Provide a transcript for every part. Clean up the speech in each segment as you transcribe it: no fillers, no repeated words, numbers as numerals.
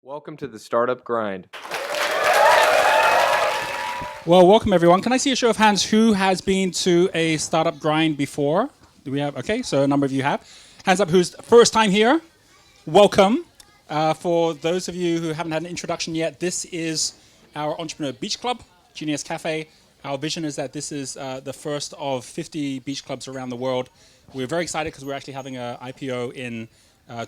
Welcome to the Startup Grind. Well, welcome everyone. Can I see a show of hands who has been to a startup grind before? Do we have? Okay, so a number of you have. Hands up who's first time here. Welcome. For those of you who haven't had an introduction yet, this is our Entrepreneur Beach Club, Genius Cafe. Our vision is that this is the first of 50 beach clubs around the world. We're very excited because we're actually having an IPO in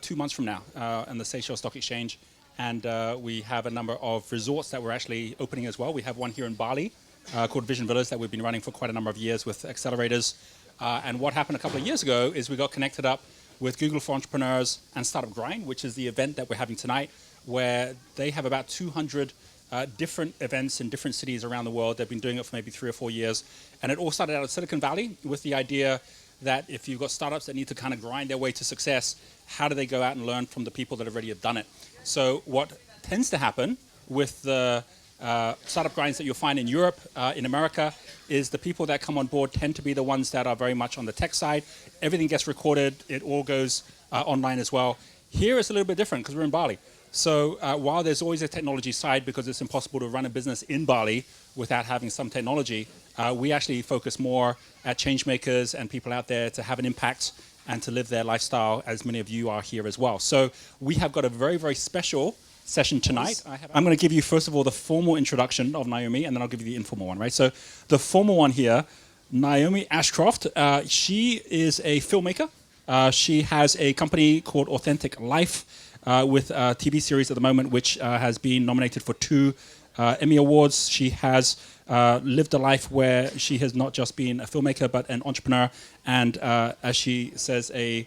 2 months from now on the Seychelles Stock Exchange. And we have a number of resorts that we're actually opening as well. We have one here in Bali called Vision Villas that we've been running for quite a number of years with accelerators. And what happened a couple of years ago is we got connected up with Google for Entrepreneurs and Startup Grind, which is the event that we're having tonight, where they have about 200 different events in different cities around the world. They've been doing it for maybe 3 or 4 years. And it all started out of Silicon Valley with the idea that if you've got startups that need to kind of grind their way to success, how do they go out and learn from the people that already have done it? So what tends to happen with the startup grinds that you'll find in Europe, in America, is the people that come on board tend to be the ones that are very much on the tech side. Everything gets recorded. It all goes online as well. Here it's a little bit different because we're in Bali. So while there's always a technology side because it's impossible to run a business in Bali without having some technology, we actually focus more at change makers and people out there to have an impact and to live their lifestyle, as many of you are here as well. So we have got a very, very special session tonight. I'm going to give you, first of all, the formal introduction of Naomi, and then I'll give you the informal one, right? So the formal one here, Naomi Ashcroft, she is a filmmaker. She has a company called Authentic Life with a TV series at the moment, which has been nominated for 2 Emmy Awards. She has lived a life where she has not just been a filmmaker, but an entrepreneur, and as she says, a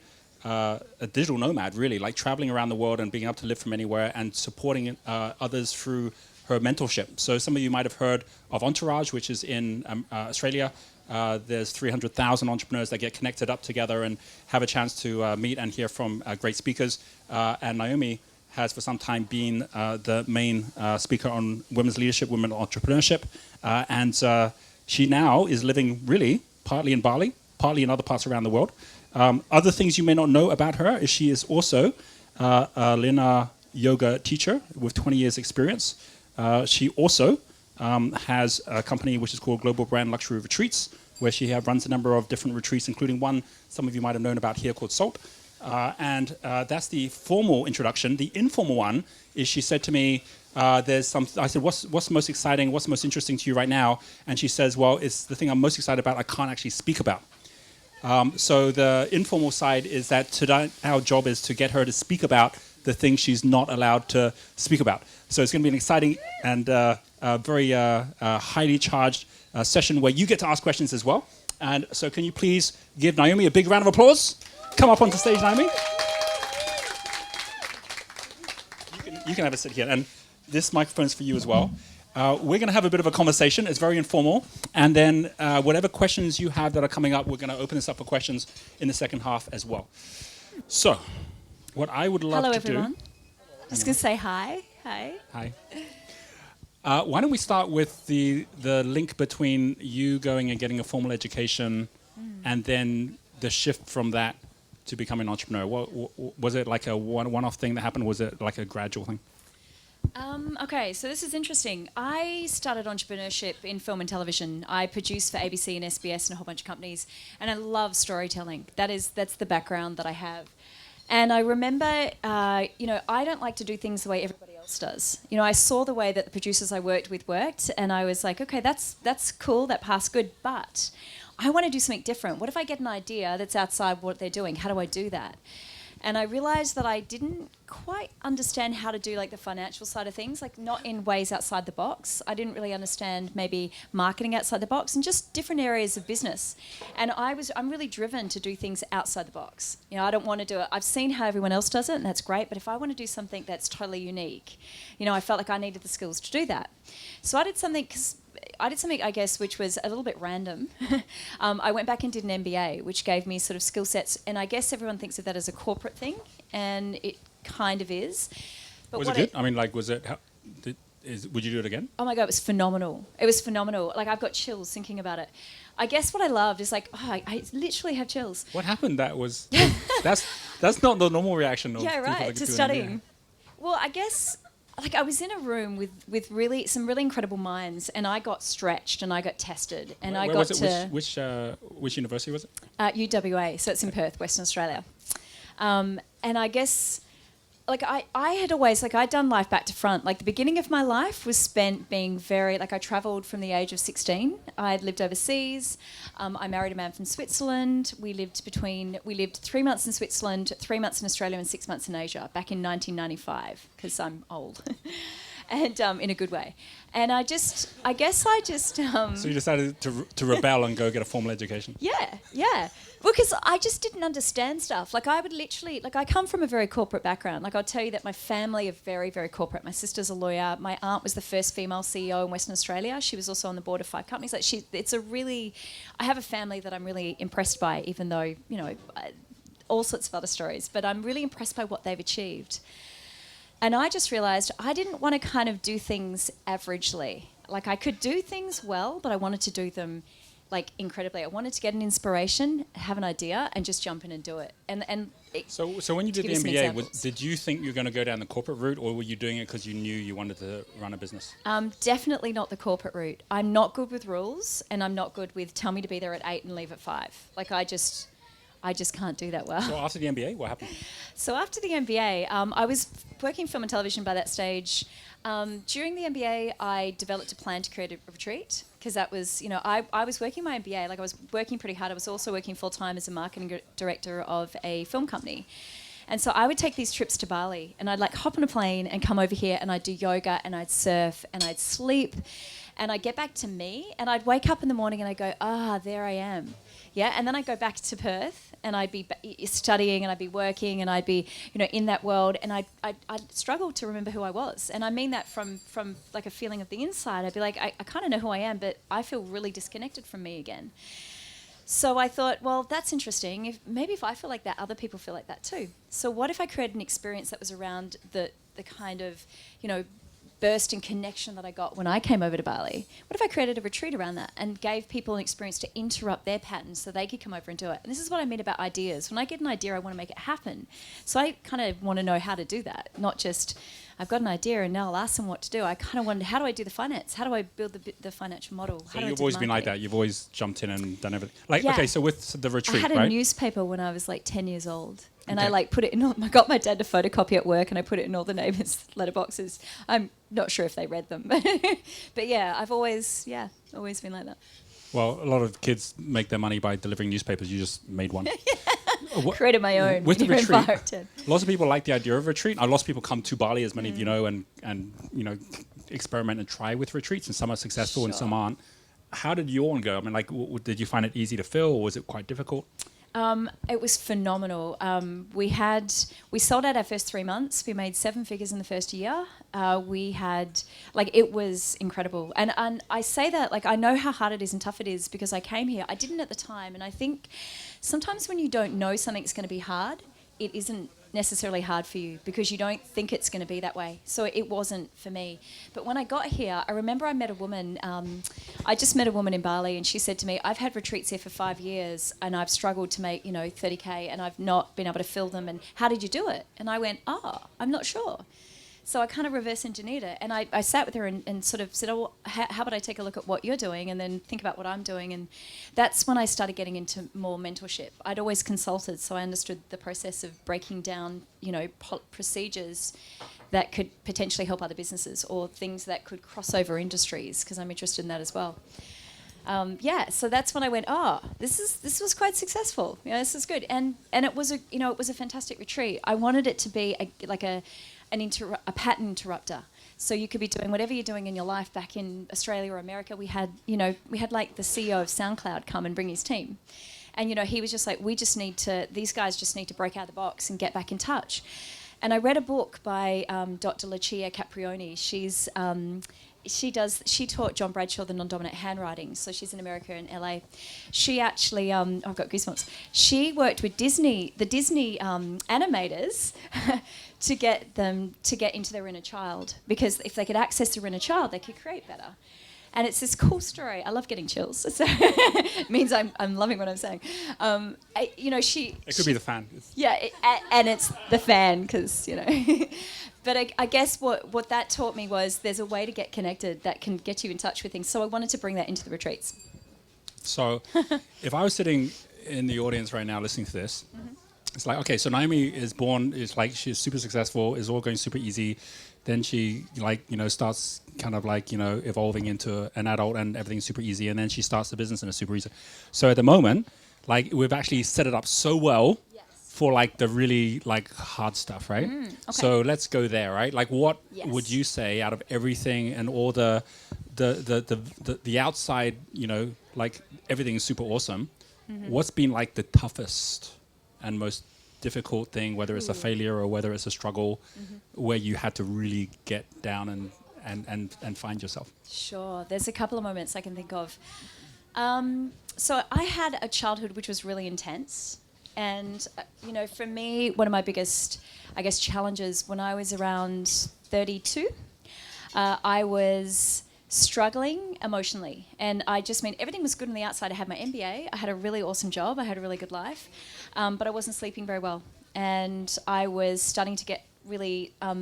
digital nomad, really, like traveling around the world and being able to live from anywhere and supporting others through her mentorship. So some of you might have heard of Entourage, which is in Australia. There's 300,000 entrepreneurs that get connected up together and have a chance to meet and hear from great speakers. And Naomi has for some time been the main speaker on women's leadership, women entrepreneurship. And she now is living really partly in Bali, partly in other parts around the world. Other things you may not know about her is she is also a linear yoga teacher with 20 years experience. She also has a company which is called Global Brand Luxury Retreats, where she runs a number of different retreats, including one some of you might have known about here called SALT. And that's the formal introduction. The informal one is she said to me, I said, what's most exciting, what's most interesting to you right now? And she says, well, it's the thing I'm most excited about I can't actually speak about. So the informal side is that today our job is to get her to speak about the things she's not allowed to speak about. So it's going to be an exciting and very highly charged session where you get to ask questions as well. And so can you please give Naomi a big round of applause? Come up onto stage, Naomi. You can have a sit here. And this microphone's for you as well. We're going to have a bit of a conversation. It's very informal. And then whatever questions you have that are coming up, we're going to open this up for questions in the second half as well. So, what I would love Hello, to everyone. do... I was going to say hi. Hi. Hi. Why don't we start with the link between you going and getting a formal education and then the shift from that to becoming an entrepreneur? Was it like a one-off thing that happened? Was it like a gradual thing? Okay, so this is interesting. I started entrepreneurship in film and television. I produced for ABC and SBS and a whole bunch of companies, and I love storytelling. That's the background that I have. And I remember, I don't like to do things the way everybody else does. I saw the way that the producers I worked with worked, and I was like, okay, that's cool, that passed good, but I want to do something different. What if I get an idea that's outside what they're doing? How do I do that? And I realized that I didn't quite understand how to do like the financial side of things, like not in ways outside the box. I didn't really understand maybe marketing outside the box and just different areas of business. And I'm really driven to do things outside the box. I don't want to do it. I've seen how everyone else does it, and that's great. But if I want to do something that's totally unique, I felt like I needed the skills to do that. So I did something, I guess, which was a little bit random. I went back and did an MBA, which gave me sort of skill sets. And I guess everyone thinks of that as a corporate thing, and it kind of is. But Was it good? I mean, like, was it... would you do it again? Oh my God, it was phenomenal. It was phenomenal. Like, I've got chills thinking about it. I guess what I loved is like, I literally have chills. What happened? That's not the normal reaction of yeah, people right, that to do an studying. MBA. Well, I guess like I was in a room with really some really incredible minds, and I got stretched and I got tested, and Where I got was it? to Which university was it? UWA, so it's in Perth, Western Australia. And I guess, like I had always, like I'd done life back to front. Like the beginning of my life was spent being very, like I travelled from the age of 16. I'd lived overseas. I married a man from Switzerland. We lived 3 months in Switzerland, 3 months in Australia and 6 months in Asia back in 1995, because I'm old. And in a good way. And I guess I just... So you decided to rebel and go get a formal education? Yeah. Because I just didn't understand stuff. Like I would literally... Like I come from a very corporate background. Like I'll tell you that my family are very, very corporate. My sister's a lawyer. My aunt was the first female CEO in Western Australia. She was also on the board of 5 companies. Like it's a really... I have a family that I'm really impressed by, even though, you know, all sorts of other stories. But I'm really impressed by what they've achieved. And I just realised I didn't want to kind of do things averagely. Like I could do things well, but I wanted to do them like incredibly. I wanted to get an inspiration, have an idea, and just jump in and do it. So when you did the MBA, did you think you were going to go down the corporate route, or were you doing it because you knew you wanted to run a business? Definitely not the corporate route. I'm not good with rules, and I'm not good with tell me to be there at 8 and leave at 5. Like I just can't do that well. So after the MBA, what happened? So after the MBA, I was working film and television by that stage. During the MBA, I developed a plan to create a retreat, because that was, you know, I was working my MBA, like I was working pretty hard. I was also working full-time as a marketing director of a film company. And so I would take these trips to Bali, and I'd like hop on a plane and come over here, and I'd do yoga, and I'd surf, and I'd sleep, and I'd get back to me, and I'd wake up in the morning and I'd go, there I am. Yeah, and then I'd go back to Perth, and I'd be studying, and I'd be working, and I'd be, you know, in that world, and I'd struggle to remember who I was. And I mean that from like a feeling of the inside. I'd be like, I kind of know who I am, but I feel really disconnected from me again. So I thought, well, that's interesting. Maybe if I feel like that, other people feel like that too. So what if I created an experience that was around the kind of, you know, burst and connection that I got when I came over to Bali? What if I created a retreat around that and gave people an experience to interrupt their patterns so they could come over and do it? And this is what I mean about ideas. When I get an idea, I want to make it happen. So I kind of want to know how to do that, not just I've got an idea and now I'll ask them what to do. I kind of wonder, how do I do the finance? How do I build the financial model? So you've always been like that. You've always jumped in and done everything. Like, yeah. Okay, so with the retreat, I had right? a newspaper when I was like 10 years old. And Okay. I like put it in, I got my dad to photocopy at work, and I put it in all the neighbours' letterboxes. I'm not sure if they read them. But yeah, I've always been like that. Well, a lot of kids make their money by delivering newspapers. You just made one. Created my own. With the here in retreat, Byron. lots of people like the idea of retreat. Lots of people come to Bali, as many of you know, and you know, experiment and try with retreats, and some are successful and some aren't. How did your one go? I mean, like, did you find it easy to fill, or was it quite difficult? It was phenomenal. We sold out our first 3 months. We made 7 figures in the first year. It was incredible. And I say that, like, I know how hard it is and tough it is because I came here. I didn't at the time. And I think sometimes when you don't know something's going to be hard, it isn't necessarily hard for you because you don't think it's going to be that way. So it wasn't for me. But when I got here, I remember I met a woman. I just met a woman in Bali, and she said to me, I've had retreats here for 5 years and I've struggled to make, 30K, and I've not been able to fill them. And how did you do it? And I went, I'm not sure. So I kind of reverse engineered it, and I sat with her and sort of said, how about I take a look at what you're doing and then think about what I'm doing? And that's when I started getting into more mentorship. I'd always consulted, so I understood the process of breaking down, procedures that could potentially help other businesses or things that could cross over industries, because I'm interested in that as well. So that's when I went, this was quite successful. This is good, and it was a fantastic retreat. I wanted it to be a pattern interrupter. So you could be doing whatever you're doing in your life. Back in Australia or America, we had like the CEO of SoundCloud come and bring his team. And, he was just like, these guys just need to break out of the box and get back in touch. And I read a book by Dr. Lucia Caprioni. She taught John Bradshaw the non-dominant handwriting. So she's in America and LA. She actually, I've got goosebumps. She worked with the Disney animators to get them to get into their inner child, because if they could access their inner child, they could create better. And it's this cool story. I love getting chills. So it means I'm loving what I'm saying. It could be the fan. Yeah, and it's the fan because But I guess what that taught me was there's a way to get connected that can get you in touch with things. So I wanted to bring that into the retreats. So if I was sitting in the audience right now listening to this, it's like, okay, so Naomi is born, is like, she's super successful, is all going super easy. Then she starts kind of like, evolving into an adult and everything's super easy. And then she starts the business and it's super easy. So at the moment, like we've actually set it up so well for like the really like hard stuff, right? Okay. So let's go there, right? Like what Yes. would you say out of everything and all the outside, like everything is super awesome. What's been like the toughest and most difficult thing, whether it's a failure or whether it's a struggle, where you had to really get down and find yourself? Sure. There's a couple of moments I can think of. So I had a childhood which was really intense. And, for me, one of my biggest, I guess, challenges when I was around 32, I was struggling emotionally. And I just mean everything was good on the outside. I had my MBA. I had a really awesome job. I had a really good life. But I wasn't sleeping very well. And I was starting to get really, I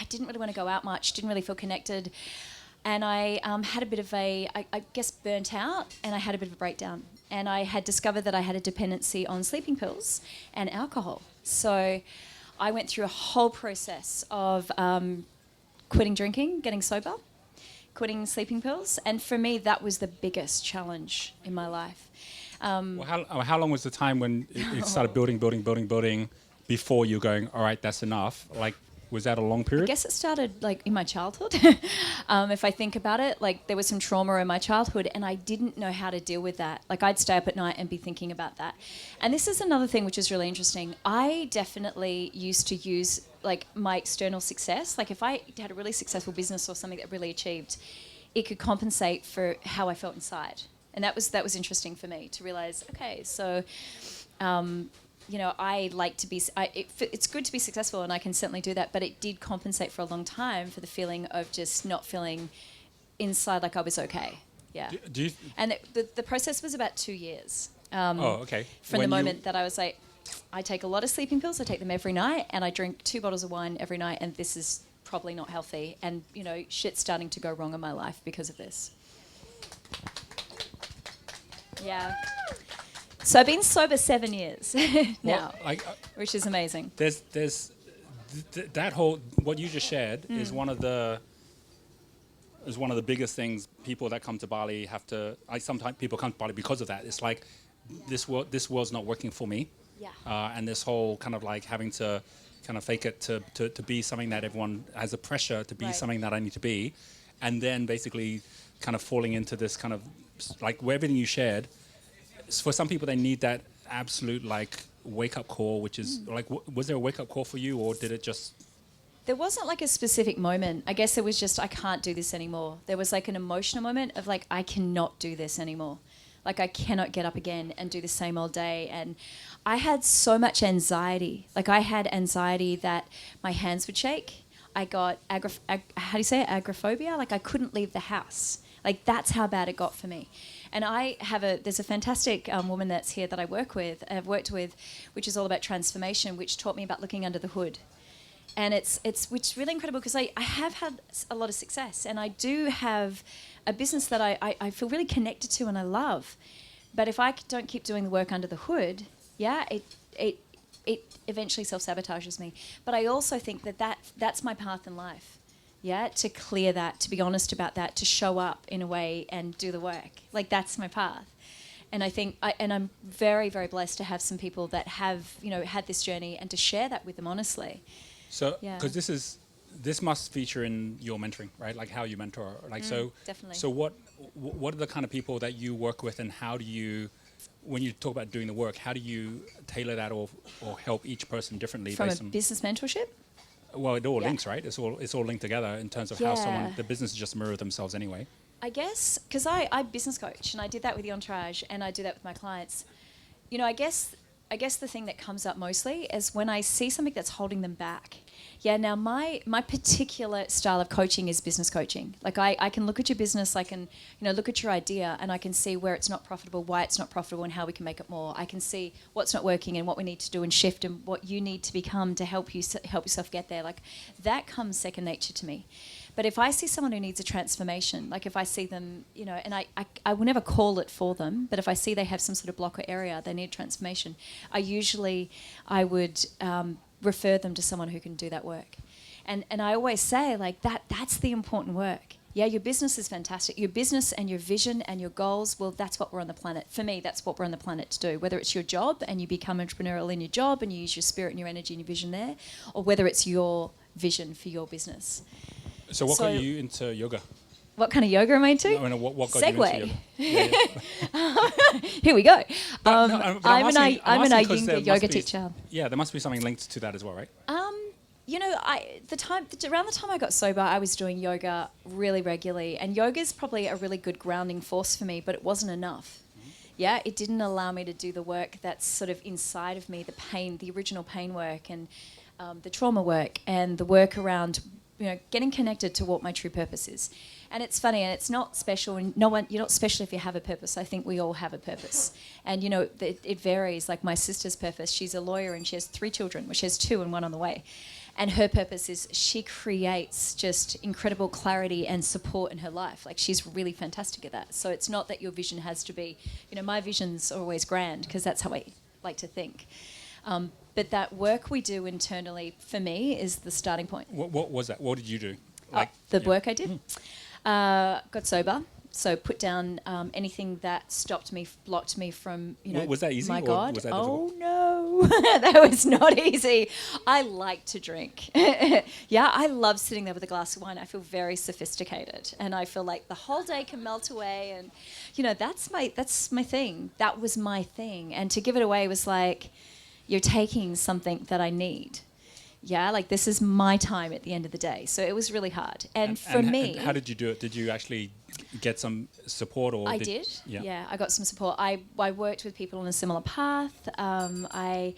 didn't really want to go out much, didn't really feel connected. And I had a bit of I guess, burnt out, and I had a bit of a breakdown. And I had discovered that I had a dependency on sleeping pills and alcohol. So I went through a whole process of quitting drinking, getting sober, quitting sleeping pills. And for me, that was the biggest challenge in my life. Well, how long was the time when it started building before you going, all right, that's enough? Like, was that a long period? I guess it started like in my childhood. If I think about it, like there was some trauma in my childhood and I didn't know how to deal with that. Like I'd stay up at night and be thinking about that. And this is another thing which is really interesting. I definitely used to use like my external success. Like if I had a really successful business or something that really achieved, it could compensate for how I felt inside. And that was interesting for me to realize, okay, so I like to be, it's good to be successful and I can certainly do that, but it did compensate for a long time for the feeling of just not feeling inside like I was okay. Yeah. And the process was about 2 years. Okay. From the moment that I was like, I take a lot of sleeping pills, I take them every night, and I drink 2 bottles of wine every night, and this is probably not healthy. And, shit's starting to go wrong in my life because of this. Yeah. So I've been sober 7 years now, which is amazing. There's that whole, what you just shared is one of the biggest things people that come to Bali have to, sometimes people come to Bali because of that. It's like, this world's not working for me. Yeah. And this whole kind of like having to kind of fake it to be something that everyone has a pressure to be something that I need to be. And then basically kind of falling into this kind of, like where everything you shared, for some people they need that absolute like wake-up call, which is like, was there a wake-up call for you, or did it just... There wasn't like a specific moment. I guess it was just, I can't do this anymore. There was like an emotional moment of like, I cannot do this anymore. Like I cannot get up again and do the same old day. And I had so much anxiety. Like I had anxiety that my hands would shake. I got, how do you say it? Agoraphobia? Like I couldn't leave the house. Like that's how bad it got for me. And there's a fantastic woman that's here that I've worked with, which is all about transformation, which taught me about looking under the hood. And it's really incredible because I have had a lot of success and I do have a business that I feel really connected to and I love. But if I don't keep doing the work under the hood, it eventually self-sabotages me. But I also think that's my path in life. Yeah, to clear that, to be honest about that, to show up in a way and do the work. Like that's my path. And I think, I'm very, very blessed to have some people that have, had this journey and to share that with them honestly. So, because this must feature in your mentoring, right? Like how you mentor, like definitely. So what are the kind of people that you work with, and how do you, when you talk about doing the work, how do you tailor that or help each person differently? From a business mentorship? Well, it all links, right? It's all linked together in terms of how the businesses just mirror themselves anyway. I guess, because I business coach, and I did that with the Entourage, and I do that with my clients. I guess the thing that comes up mostly is when I see something that's holding them back. Yeah, now my particular style of coaching is business coaching. Like I can look at your business, I can look at your idea, and I can see where it's not profitable, why it's not profitable, and how we can make it more. I can see what's not working and what we need to do and shift, and what you need to become to help yourself get there. Like that comes second nature to me. But if I see someone who needs a transformation, like if I see them, and I will never call it for them, but if I see they have some sort of block or area, they need transformation, I would refer them to someone who can do that work. And I always say, like, that's the important work. Yeah, your business is fantastic. Your business and your vision and your goals, well, that's what we're on the planet. For me, that's what we're on the planet to do. Whether it's your job and you become entrepreneurial in your job and you use your spirit and your energy and your vision there, or whether it's your vision for your business. So what got you into yoga? What kind of yoga am I into? No, what got Segway. you into yoga? Here we go. I'm I'm an asking 'cause there Iyengar yoga must be- teacher. Yeah, there must be something linked to that as well, right? Around the time I got sober, I was doing yoga really regularly, and yoga is probably a really good grounding force for me, but it wasn't enough. Yeah, it didn't allow me to do the work that's sort of inside of me, the pain, the original pain work, and the trauma work, and the work around getting connected to what my true purpose is. And it's funny, and it's not special, and you're not special if you have a purpose. I think we all have a purpose. And, it varies. Like my sister's purpose, she's a lawyer and she has 3 children, well, she has 2 and 1 on the way. And her purpose is she creates just incredible clarity and support in her life. Like she's really fantastic at that. So it's not that your vision has to be, my vision's always grand because that's how I like to think. But that work we do internally, for me, is the starting point. What was that? What did you do? Work I did? Got sober. So put down anything that stopped me, blocked me from, Was that easy? My or God. Was that Oh, no. That was not easy. I like to drink. Yeah, I love sitting there with a glass of wine. I feel very sophisticated. And I feel like the whole day can melt away. And, that's my thing. That was my thing. And to give it away was like, you're taking something that I need. Yeah, like this is my time at the end of the day. So it was really hard. And for me... how did you do it? Did you actually get some support? Or I did. Yeah, I got some support. I worked with people on a similar path. I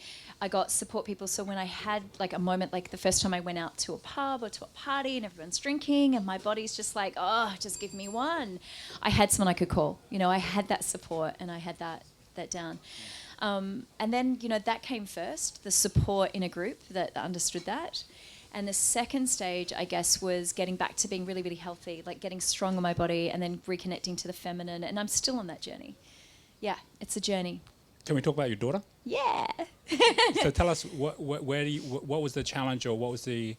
got support people. So when I had like a moment, like the first time I went out to a pub or to a party and everyone's drinking and my body's just like, oh, just give me one. I had someone I could call. I had that support and I had that down. And then, that came first, the support in a group that understood that. And the second stage, I guess, was getting back to being really, really healthy, like getting strong in my body and then reconnecting to the feminine. And I'm still on that journey. Yeah, it's a journey. Can we talk about your daughter? Yeah. So tell us, what was the challenge, or what was the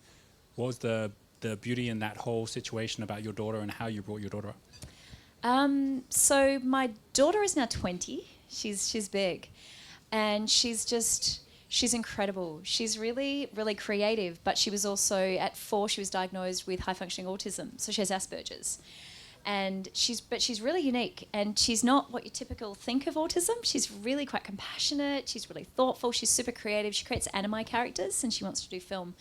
beauty in that whole situation about your daughter and how you brought your daughter up? So my daughter is now 20. She's big, and she's incredible. She's really, really creative, but she was also, at 4, she was diagnosed with high-functioning autism, so she has Asperger's. And she's really unique, and she's not what you typical think of autism. She's really quite compassionate, she's really thoughtful, she's super creative, she creates anime characters, and she wants to do film.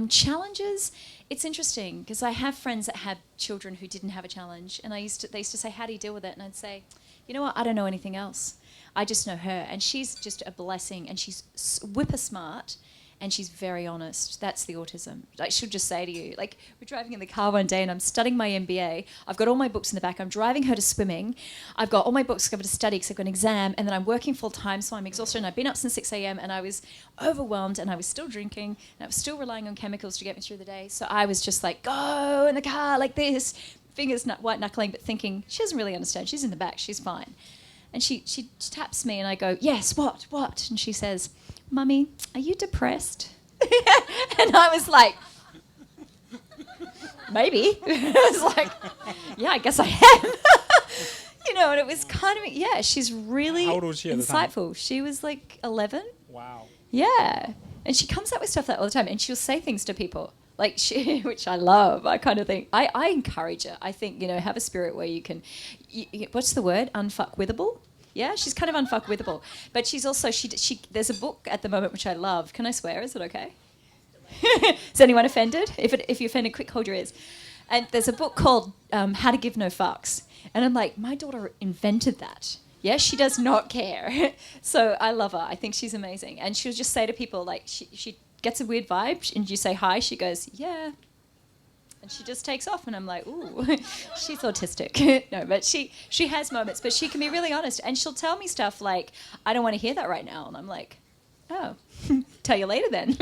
Challenges, it's interesting, because I have friends that had children who didn't have a challenge, and they used to say, how do you deal with it? And I'd say, you know what, I don't know anything else. I just know her, and she's just a blessing, and she's whipper smart, and she's very honest. That's the autism. I should just say to you, like, we're driving in the car one day, and I'm studying my MBA. I've got all my books in the back. I'm driving her to swimming. I've got all my books covered to study because I've got an exam, and then I'm working full time, so I'm exhausted, and I've been up since 6 a.m., and I was overwhelmed, and I was still drinking, and I was still relying on chemicals to get me through the day. So I was just like, go in the car like this, fingers white knuckling, but thinking, she doesn't really understand. She's in the back. She's fine. And she taps me and I go, yes, what? And she says, Mummy, are you depressed? And I was like, maybe. I was like, yeah, I guess I am. And it was kind of, she's really How old was she at the time? insightful. She was like 11. Wow. Yeah. And she comes up with stuff like that all the time, and she'll say things to people. Like which I love. I kind of think I encourage her. I think have a spirit where you can, what's the word? Unfuckwithable. Yeah, she's kind of unfuckwithable. But she's also she. There's a book at the moment which I love. Can I swear? Is it okay? Is anyone offended? If you're offended, quick, hold your ears. And there's a book called How to Give No Fucks. And I'm like, my daughter invented that. Yeah, she does not care. So I love her. I think she's amazing. And she'll just say to people, like, she gets a weird vibe, and you say hi, she goes, yeah. And she just takes off, and I'm like, ooh, she's autistic. No, but she has moments, but she can be really honest, and she'll tell me stuff like, I don't want to hear that right now, and I'm like, oh, tell you later then.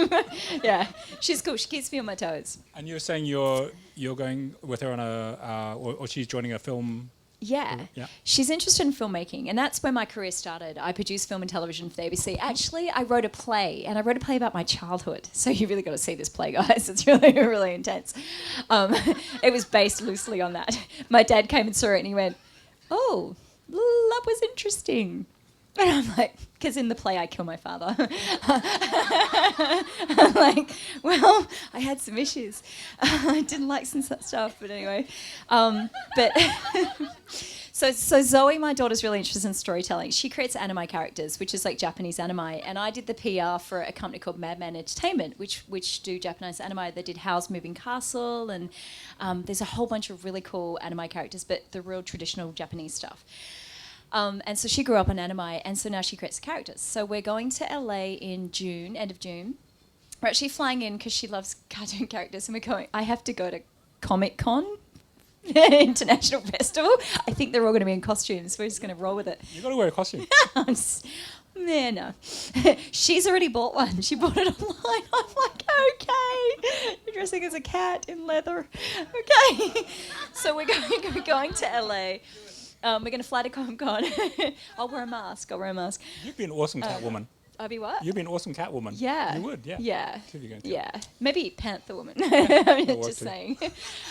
Yeah, she's cool. She keeps me on my toes. And you're saying you're going with her on or she's joining a film. Yeah. Yeah. She's interested in filmmaking, and that's where my career started. I produced film and television for the ABC. Actually, I wrote a play, and I wrote a play about my childhood. So you really got to see this play, guys. It's really, really intense. It was based loosely on that. My dad came and saw it, and he went, oh, that was interesting. And I'm like, because in the play I kill my father. I'm like, well, I had some issues. I didn't like some stuff, but anyway. So Zoe, my daughter's really interested in storytelling. She creates anime characters, which is like Japanese anime, and I did the PR for a company called Madman Entertainment, which do Japanese anime. They did Howl's Moving Castle, and there's a whole bunch of really cool anime characters, but the real traditional Japanese stuff. And so she grew up on anime, and so now she creates characters. So we're going to LA in June, end of June. We're actually flying in because she loves cartoon characters, and we're going. I have to go to Comic Con, International Festival. I think they're all going to be in costumes. We're just going to roll with it. You got to wear a costume. No. She's already bought one. She bought it online. I'm like, okay. You're dressing as a cat in leather. Okay. So we're going to LA. We're going to fly to Comic-Con. I'll wear a mask. You'd be an awesome Catwoman. I'll be what? You'd be an awesome Catwoman. Yeah. You would, yeah. Yeah. Yeah. Maybe Panther Woman. I'm just too. saying.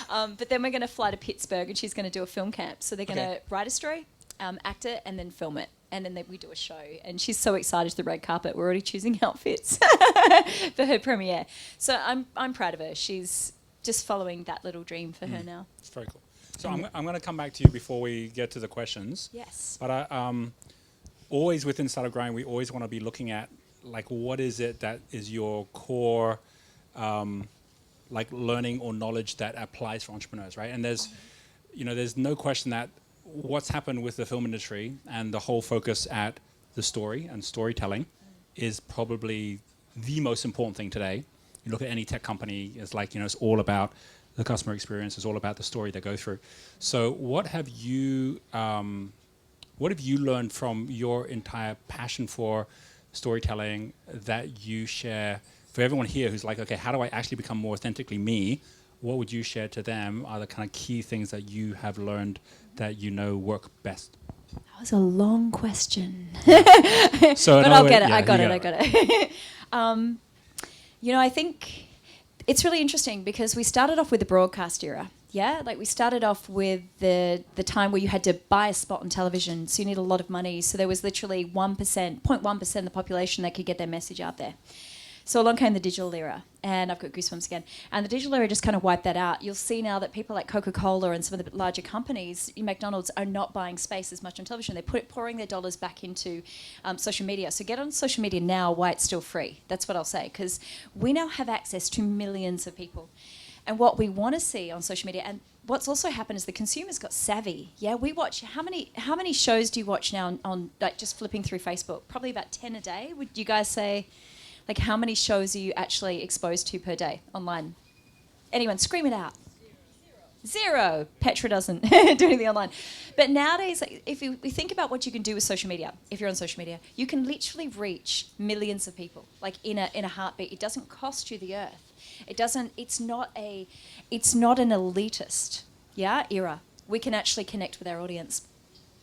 But then we're going to fly to Pittsburgh, and she's going to do a film camp. So they're going to write a story, act it, and then film it. And then we do a show. And she's so excited to the red carpet. We're already choosing outfits for her premiere. So I'm proud of her. She's just following that little dream for her now. It's very cool. So I'm going to come back to you before we get to the questions. Yes. But always within Startup Grind, we always want to be looking at, like, what is it that is your core, like, learning or knowledge that applies for entrepreneurs, right? And there's no question that what's happened with the film industry and the whole focus at the story and storytelling is probably the most important thing today. You look at any tech company, it's like, it's all about the customer experience, it's all about the story they go through. So what have you learned from your entire passion for storytelling that you share for everyone here who's like, okay, how do I actually become more authentically me? What would you share to them are the kind of key things that you have learned that work best? That was a long question. So but I'll get it. I got it. I think it's really interesting because we started off with the broadcast era. Yeah, like we started off with the time where you had to buy a spot on television, so you need a lot of money. So there was literally 0.1% of the population that could get their message out there. So along came the digital era, and I've got goosebumps again. And the digital era just kind of wiped that out. You'll see now that people like Coca-Cola and some of the larger companies, McDonald's, are not buying space as much on television. They're pouring their dollars back into social media. So get on social media now while it's still free. That's what I'll say, because we now have access to millions of people. And what we want to see on social media, and what's also happened is the consumers got savvy. Yeah, we watch, how many shows do you watch now on like just flipping through Facebook? Probably about 10 a day. Would you guys say, like, how many shows are you actually exposed to per day online? Anyone, scream it out. Zero. Petra doesn't do anything online. But nowadays, like, if we think about what you can do with social media, if you're on social media, you can literally reach millions of people, like in a heartbeat. It doesn't cost you the earth. It's not an elitist, era. We can actually connect with our audience.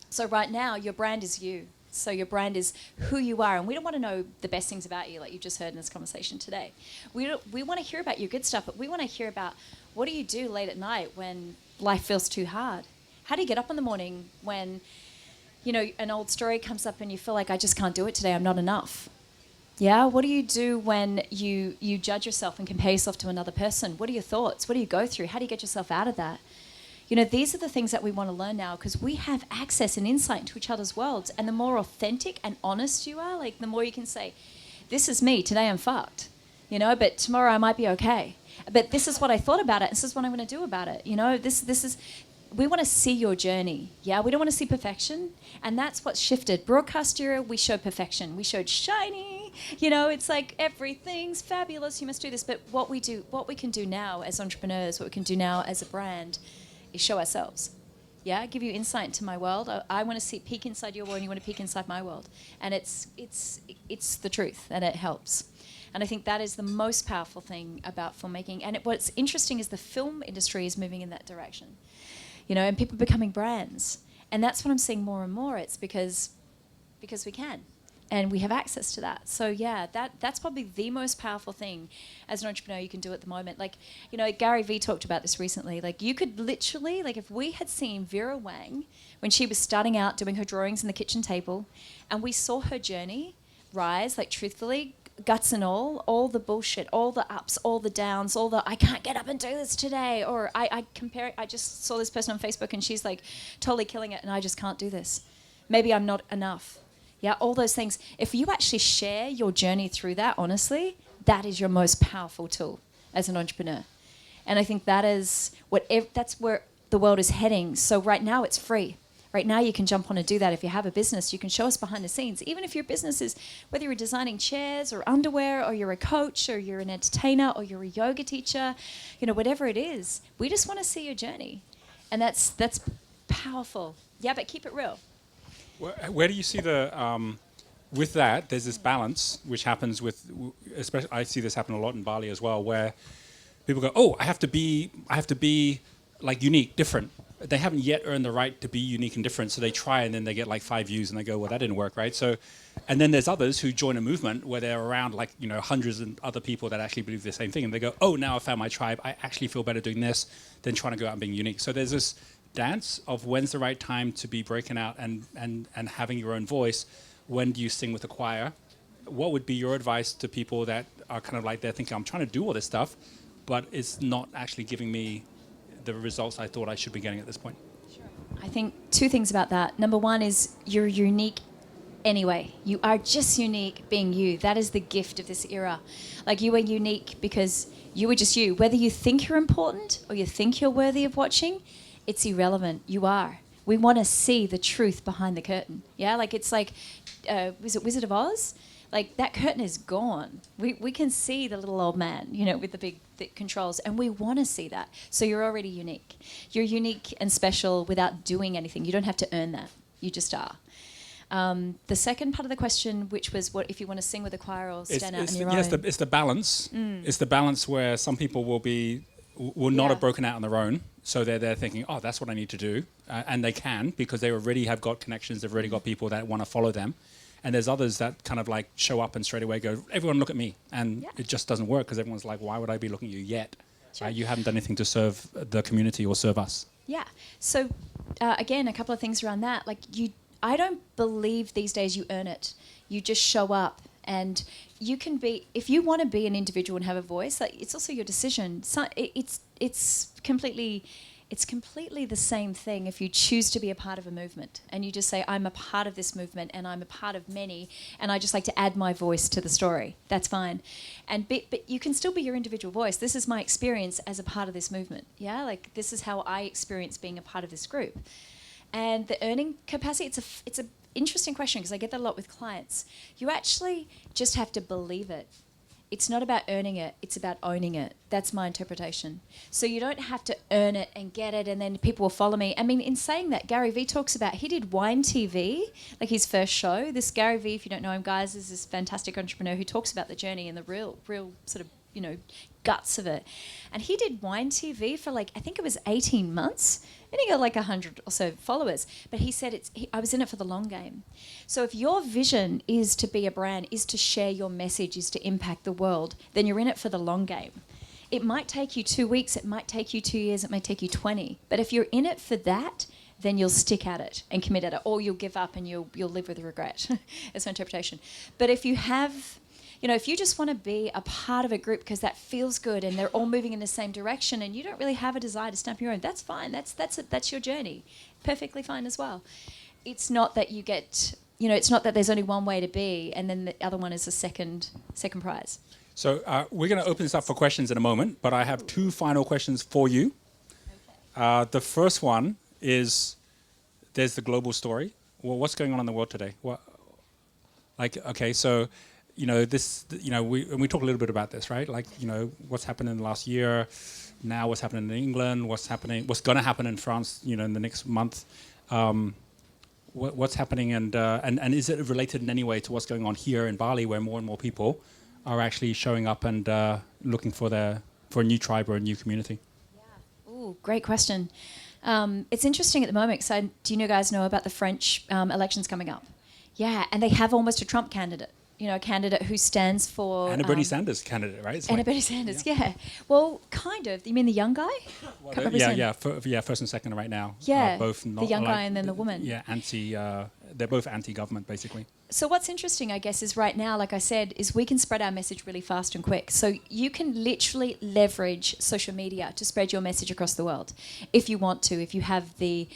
So right now, your brand is you. So your brand is who you are, and we don't want to know the best things about you, like you just heard in this conversation today. We want to hear about your good stuff, but we want to hear about what do you do late at night when life feels too hard? How do you get up in the morning when, an old story comes up and you feel like I just can't do it today, I'm not enough? Yeah, what do you do when you judge yourself and compare yourself to another person? What are your thoughts? What do you go through? How do you get yourself out of that? These are the things that we want to learn now because we have access and insight into each other's worlds. And the more authentic and honest you are, like the more you can say, this is me, today I'm fucked, but tomorrow I might be okay. But this is what I thought about it, and this is what I'm going to do about it. This is we want to see your journey. Yeah, we don't want to see perfection, and that's what's shifted. Broadcast era, we showed perfection. We showed shiny. It's like everything's fabulous. You must do this. But what we can do now as entrepreneurs, what we can do now as a brand, is show ourselves. Yeah, give you insight into my world. I want to peek inside your world, and you want to peek inside my world, and it's the truth, and it helps. And I think that is the most powerful thing about filmmaking. And what's interesting is the film industry is moving in that direction. And people are becoming brands. And that's what I'm seeing more and more. It's because we can. And we have access to that. So, yeah, that's probably the most powerful thing as an entrepreneur you can do at the moment. Like, Gary Vee talked about this recently. Like, you could literally, like, if we had seen Vera Wang when she was starting out doing her drawings in the kitchen table, and we saw her journey rise, like, truthfully, guts and all the bullshit, all the ups, all the downs, all the I can't get up and do this today, or I just saw this person on Facebook and she's like totally killing it and I just can't do this. Maybe I'm not enough. Yeah, all those things. If you actually share your journey through that, honestly, that is your most powerful tool as an entrepreneur. And I think that's where the world is heading. So right now it's free. Right now you can jump on and do that. If you have a business, you can show us behind the scenes. Even if your business is, whether you're designing chairs or underwear, or you're a coach, or you're an entertainer, or you're a yoga teacher, whatever it is, we just want to see your journey. And that's powerful. Yeah, but keep it real. Where do you see with that, there's this balance which happens especially I see this happen a lot in Bali as well, where people go, oh, I have to be like unique, different. They haven't yet earned the right to be unique and different, so they try and then they get like 5 views and they go, well, that didn't work, right? So, and then there's others who join a movement where they're around like, hundreds of other people that actually believe the same thing, and they go, oh, now I found my tribe. I actually feel better doing this than trying to go out and being unique. So there's this dance of when's the right time to be breaking out and having your own voice. When do you sing with a choir? What would be your advice to people that are kind of like, they're thinking, I'm trying to do all this stuff, but it's not actually giving me the results I thought I should be getting at this point? Sure. I think two things about that. Number one is you're unique anyway. You are just unique being you. That is the gift of this era. Like, you are unique because you are just you. Whether you think you're important or you think you're worthy of watching, it's irrelevant. You are. We want to see the truth behind the curtain. Yeah, like it's like, was it Wizard of Oz? Like, that curtain is gone. We can see the little old man, with the big thick controls, and we want to see that. So you're already unique. You're unique and special without doing anything. You don't have to earn that. You just are. The second part of the question, which was what if you want to sing with a choir or stand out on your own? Yes, it's the balance. It's the balance where some people will not have broken out on their own. So they're thinking, oh, that's what I need to do. And they can, because they already have got connections. They've already got people that want to follow them. And there's others that kind of like show up and straight away go, everyone look at me. And it just doesn't work because everyone's like, why would I be looking at you yet? Sure. You haven't done anything to serve the community or serve us. Yeah. So again, a couple of things around that. Like, I don't believe these days you earn it. You just show up. And you can be, if you want to be an individual and have a voice, like, it's also your decision. So it's completely the same thing if you choose to be a part of a movement and you just say, I'm a part of this movement and I'm a part of many and I just like to add my voice to the story. That's fine. But you can still be your individual voice. This is my experience as a part of this movement. Yeah, like, this is how I experience being a part of this group. And the earning capacity, it's a interesting question because I get that a lot with clients. You actually just have to believe it. It's not about earning it, it's about owning it. That's my interpretation. So you don't have to earn it and get it and then people will follow me. I mean, in saying that, Gary Vee talks about, he did Wine TV, like his first show. This Gary Vee, if you don't know him, guys, is this fantastic entrepreneur who talks about the journey and the real sort of, guts of it. And he did Wine TV for I think it was 18 months. And he got 100 or so followers. But he said, I was in it for the long game. So if your vision is to be a brand, is to share your message, is to impact the world, then you're in it for the long game. It might take you 2 weeks, it might take you 2 years, it might take you 20. But if you're in it for that, then you'll stick at it and commit at it. Or you'll give up and you'll live with regret. That's my interpretation. But if you have... if you just want to be a part of a group because that feels good and they're all moving in the same direction and you don't really have a desire to stamp your own, that's fine. That's your journey. Perfectly fine as well. It's not that you get, it's not that there's only one way to be and then the other one is a second prize. So we're going to open this up for questions in a moment, but I have 2 final questions for you. The first one is there's the global story. Well, what's going on in the world today? Okay, so we talk a little bit about this, right? Like, what's happened in the last year, now what's happening in England, what's going to happen in France, in the next month. What's happening, and is it related in any way to what's going on here in Bali, where more and more people are actually showing up and looking for a new tribe or a new community? Ooh, great question. It's interesting at the moment. So, do you guys know about the French elections coming up? Yeah, and they have almost a Trump candidate. A candidate who stands for... And a Bernie Sanders candidate, right? And a Bernie Sanders, yeah. Well, kind of. You mean the young guy? First and second right now. Yeah, both not the young guy and then the woman. Yeah, they're both anti-government, basically. So what's interesting, I guess, is right now, like I said, is we can spread our message really fast and quick. So you can literally leverage social media to spread your message across the world if you want to, if you have the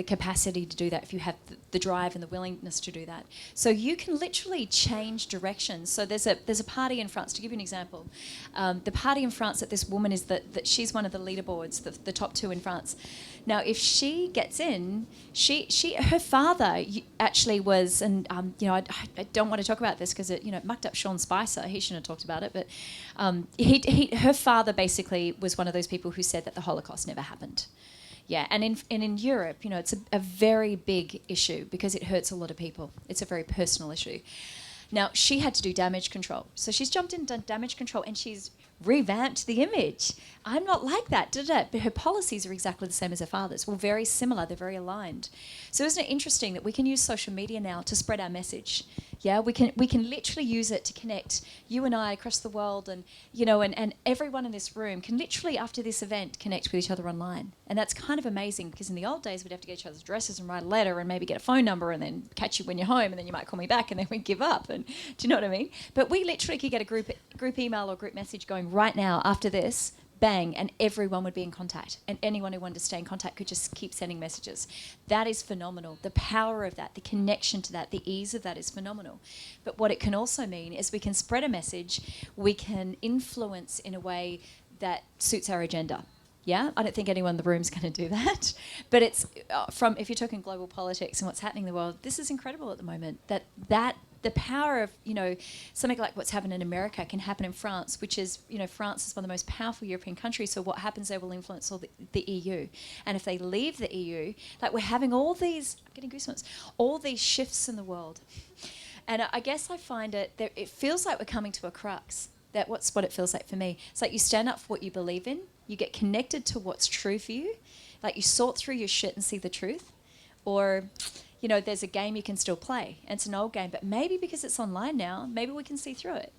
capacity to do that, if you have the drive and the willingness to do that. So you can literally change directions. So there's a party in France, to give you an example. The party in France that this woman is, that she's one of the leaderboards, the top two in France. Now, if she gets in, her father actually was, and I don't want to talk about this because it mucked up Sean Spicer. He shouldn't have talked about it, but her father basically was one of those people who said that the Holocaust never happened. Yeah, and in Europe, it's a very big issue because it hurts a lot of people. It's a very personal issue. Now, she had to do damage control. So she's jumped in and done damage control, and she's revamped the image. I'm not like that, but her policies are exactly the same as her father's. Well, very similar. They're very aligned. So isn't it interesting that we can use social media now to spread our message? Yeah, we can literally use it to connect you and I across the world, and and everyone in this room can literally, after this event, connect with each other online. And that's kind of amazing, because in the old days we'd have to get each other's addresses and write a letter and maybe get a phone number and then catch you when you're home, and then you might call me back and then we'd give up. And do you know what I mean? But we literally could get a group email or group message going right now after this, bang, and everyone would be in contact, and anyone who wanted to stay in contact could just keep sending messages. That is phenomenal. The power of that, the connection to that, the ease of that is phenomenal. But what it can also mean is we can spread a message, we can influence in a way that suits our agenda. Yeah, I don't think anyone in the room is going to do that. But it's if you're talking global politics and what's happening in the world, this is incredible at the moment. That the power of something like what's happened in America can happen in France, which is France is one of the most powerful European countries. So what happens there will influence all the EU. And if they leave the EU, like we're having all these, I'm getting goosebumps, all these shifts in the world. And I guess I find it feels like we're coming to a crux. That's what it feels like for me. It's like you stand up for what you believe in. You get connected to what's true for you. Like you sort through your shit and see the truth. Or, there's a game you can still play. And it's an old game, but maybe because it's online now, maybe we can see through it.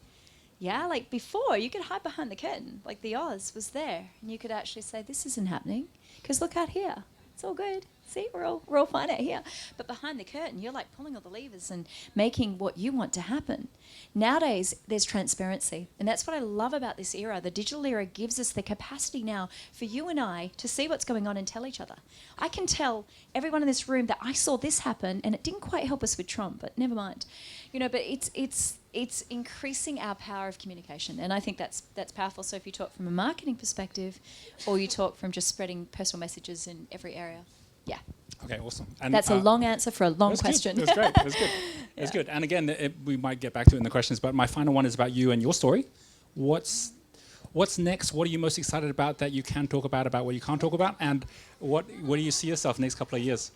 Yeah, like before, you could hide behind the curtain. Like the Oz was there. And you could actually say, this isn't happening. Because look out here. It's all good. See, we're all fine out here. But behind the curtain, you're like pulling all the levers and making what you want to happen. Nowadays, there's transparency. And that's what I love about this era. The digital era gives us the capacity now for you and I to see what's going on and tell each other. I can tell everyone in this room that I saw this happen, and it didn't quite help us with Trump, but never mind. But it's increasing our power of communication. And I think that's powerful. So if you talk from a marketing perspective, or you talk from just spreading personal messages in every area. Yeah. Okay, awesome. And that's a long answer for a long question. It was great. It was good. It was good. And again, we might get back to it in the questions, but my final one is about you and your story. What's next? What are you most excited about that you can talk about what you can't talk about? And what do you see yourself next couple of years?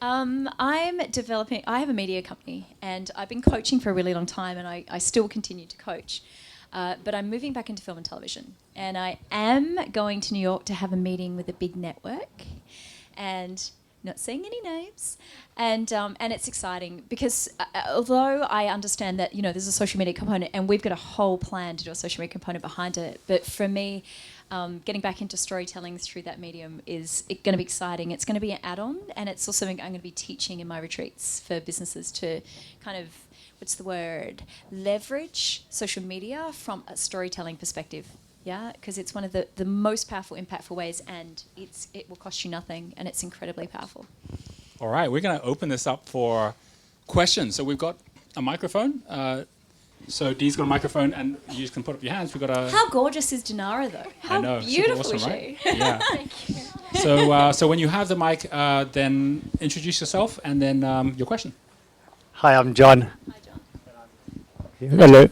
I have a media company, and I've been coaching for a really long time, and I still continue to coach. But I'm moving back into film and television, and I am going to New York to have a meeting with a big network, and not saying any names, and it's exciting because although I understand that there's a social media component, and we've got a whole plan to do a social media component behind it, but for me, getting back into storytelling through that medium is going to be exciting. It's going to be an add-on, and it's also something I'm going to be teaching in my retreats for businesses to kind of, leverage social media from a storytelling perspective. Yeah, because it's one of the most powerful, impactful ways, and it will cost you nothing, and it's incredibly powerful. All right, we're going to open this up for questions. So we've got a microphone. So Dee's got a microphone, and you just can put up your hands. We've got a. How gorgeous is Dinara, though? How know, super beautiful awesome, is she? right? Yeah. So when you have the mic, then introduce yourself and then your question. Hi, I'm John. Hi, John. Hello.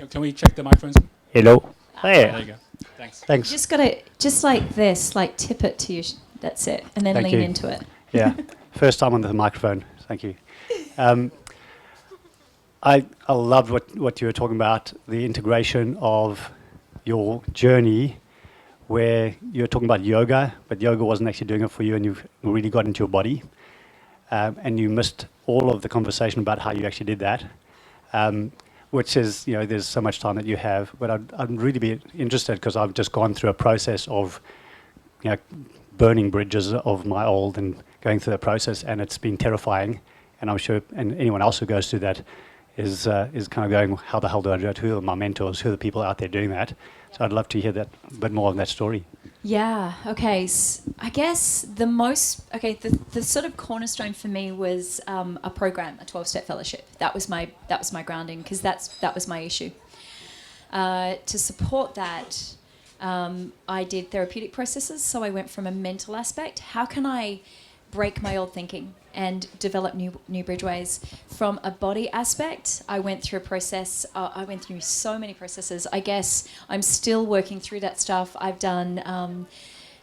Can we check the microphones? Hello. There Hey. you go. Thanks. Thanks. Just got to, just like this, like tip it to you. That's it. And then Thank lean you. into it. Yeah. First time on the microphone. Thank you. I loved what you were talking about, the integration of your journey where you're talking about yoga, but yoga wasn't actually doing it for you and you've really got into your body. And you missed all of the conversation about how you actually did that, which is, there's so much time that you have. But I'd really be interested because I've just gone through a process of, burning bridges of my old and going through that process, and it's been terrifying. And I'm sure, and anyone else who goes through that is kind of going, how the hell do I do it? Who are my mentors? Who are the people out there doing that? So I'd love to hear that a bit more of that story. Yeah. Okay. I guess the sort of cornerstone for me was a program, a 12-step fellowship. That was my grounding because that was my issue. To support that, I did therapeutic processes. So I went from a mental aspect. How can I break my old thinking and develop new bridgeways? From a body aspect, I went through a process. I went through so many processes. I guess I'm still working through that stuff. I've done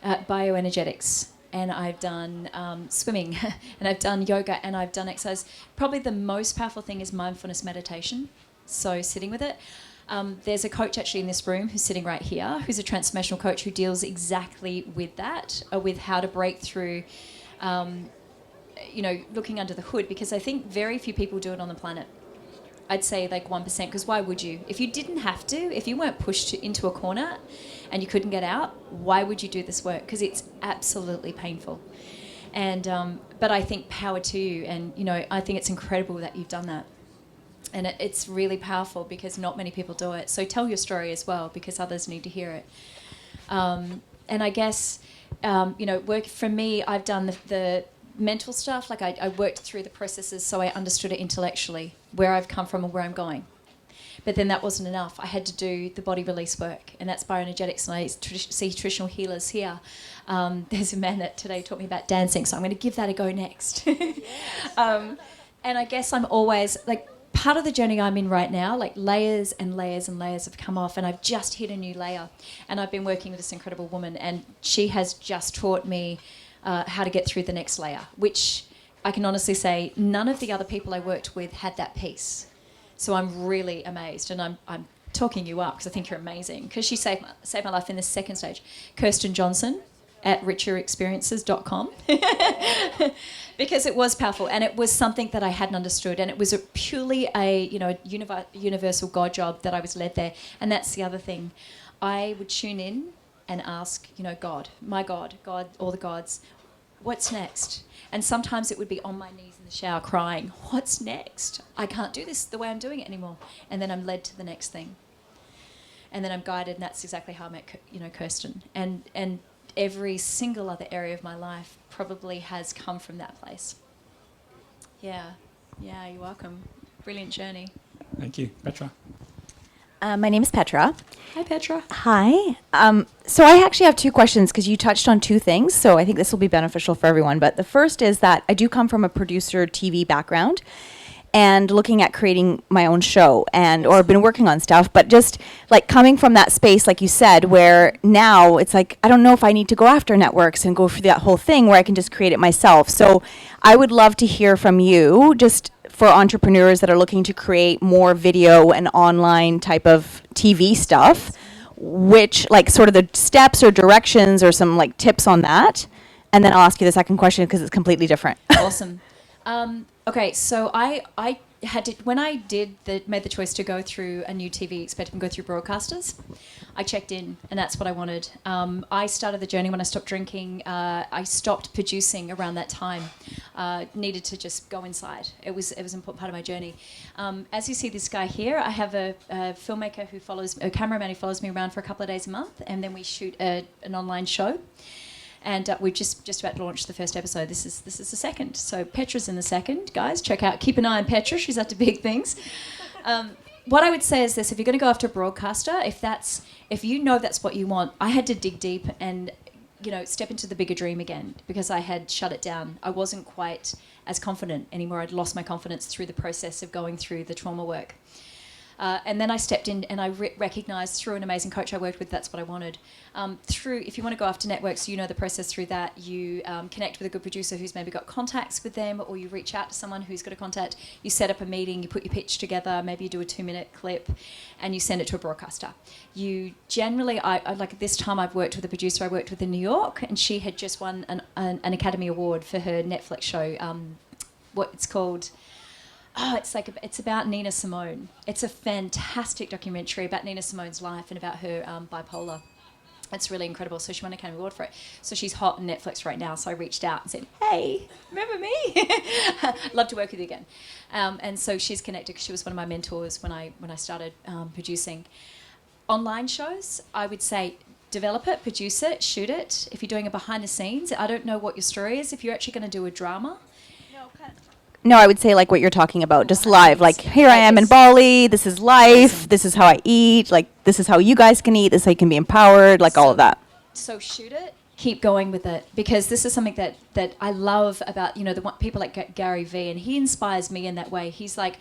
bioenergetics, and I've done swimming, and I've done yoga, and I've done exercise. Probably the most powerful thing is mindfulness meditation. So sitting with it. There's a coach actually in this room who's sitting right here, who's a transformational coach who deals exactly with that, with how to break through looking under the hood, because I think very few people do it on the planet. I'd say like 1%, because why would you? If you didn't have to, if you weren't pushed into a corner and you couldn't get out, why would you do this work? Because it's absolutely painful. And but I think power to you, and I think it's incredible that you've done that. And it's really powerful because not many people do it. So tell your story as well, because others need to hear it. And I guess, work for me, I've done the mental stuff. Like I worked through the processes so I understood it intellectually, where I've come from and where I'm going. But then that wasn't enough. I had to do the body release work, and that's bioenergetics. And I see traditional healers here. There's a man that today taught me about dancing, so I'm going to give that a go next. And I guess I'm always like, part of the journey I'm in right now, like layers and layers and layers have come off, and I've just hit a new layer. And I've been working with this incredible woman, and she has just taught me how to get through the next layer, which I can honestly say none of the other people I worked with had that piece. So I'm really amazed, and I'm talking you up because I think you're amazing, because she saved my life in the second stage. Kirsten Johnson at richerexperiences.com because it was powerful, and it was something that I hadn't understood, and it was purely a universal God job that I was led there. And that's the other thing. I would tune in and ask, God, my God, all the gods, what's next? And sometimes it would be on my knees in the shower crying, what's next? I can't do this the way I'm doing it anymore. And then I'm led to the next thing. And then I'm guided, and that's exactly how I met, Kirsten. And every single other area of my life probably has come from that place. Yeah, you're welcome. Brilliant journey. Thank you. Petra. My name is Petra. Hi, Petra. Hi. So I actually have two questions because you touched on two things, so I think this will be beneficial for everyone. But the first is that I do come from a producer TV background and looking at creating my own show or been working on stuff, but just like coming from that space, like you said, where now it's like, I don't know if I need to go after networks and go through that whole thing where I can just create it myself. So I would love to hear from you, just for entrepreneurs that are looking to create more video and online type of TV stuff, which like sort of the steps or directions or some like tips on that. And then I'll ask you the second question because it's completely different. Awesome. Okay, so I had to, when I made the choice to go through a new TV expect and go through broadcasters, I checked in, and that's what I wanted. I started the journey when I stopped drinking. I stopped producing around that time. Needed to just go inside. It was an important part of my journey. As you see this guy here, I have a filmmaker a cameraman who follows me around for a couple of days a month, and then we shoot an online show. And we've just about to launch the first episode. This is the second. So Petra's in the second, guys. Check out. Keep an eye on Petra. She's up to big things. what I would say is this: if you're going to go after a broadcaster, if you know that's what you want, I had to dig deep and step into the bigger dream again, because I had shut it down. I wasn't quite as confident anymore. I'd lost my confidence through the process of going through the trauma work. And then I stepped in and I recognised through an amazing coach I worked with, that's what I wanted. If you want to go after networks, the process through that. You connect with a good producer who's maybe got contacts with them, or you reach out to someone who's got a contact. You set up a meeting, you put your pitch together, maybe you do a 2-minute clip, and you send it to a broadcaster. You generally, I like this time I've worked with a producer I worked with in New York, and she had just won an Academy Award for her Netflix show, what it's called... it's about Nina Simone. It's a fantastic documentary about Nina Simone's life and about her bipolar. It's really incredible. So she won an Academy Award for it. So she's hot on Netflix right now. So I reached out and said, hey, remember me? Love to work with you again. And so she's connected because she was one of my mentors when I started producing. Online shows, I would say develop it, produce it, shoot it. If you're doing a behind the scenes, I don't know what your story is. If you're actually going to do a drama, No, I would say like what you're talking about, just live. Like, here I am in Bali, this is life, this is how I eat, like, this is how you guys can eat, this is how you can be empowered, like all of that. So shoot it, keep going with it, because this is something that I love about, people like Gary Vee, and he inspires me in that way. He's like,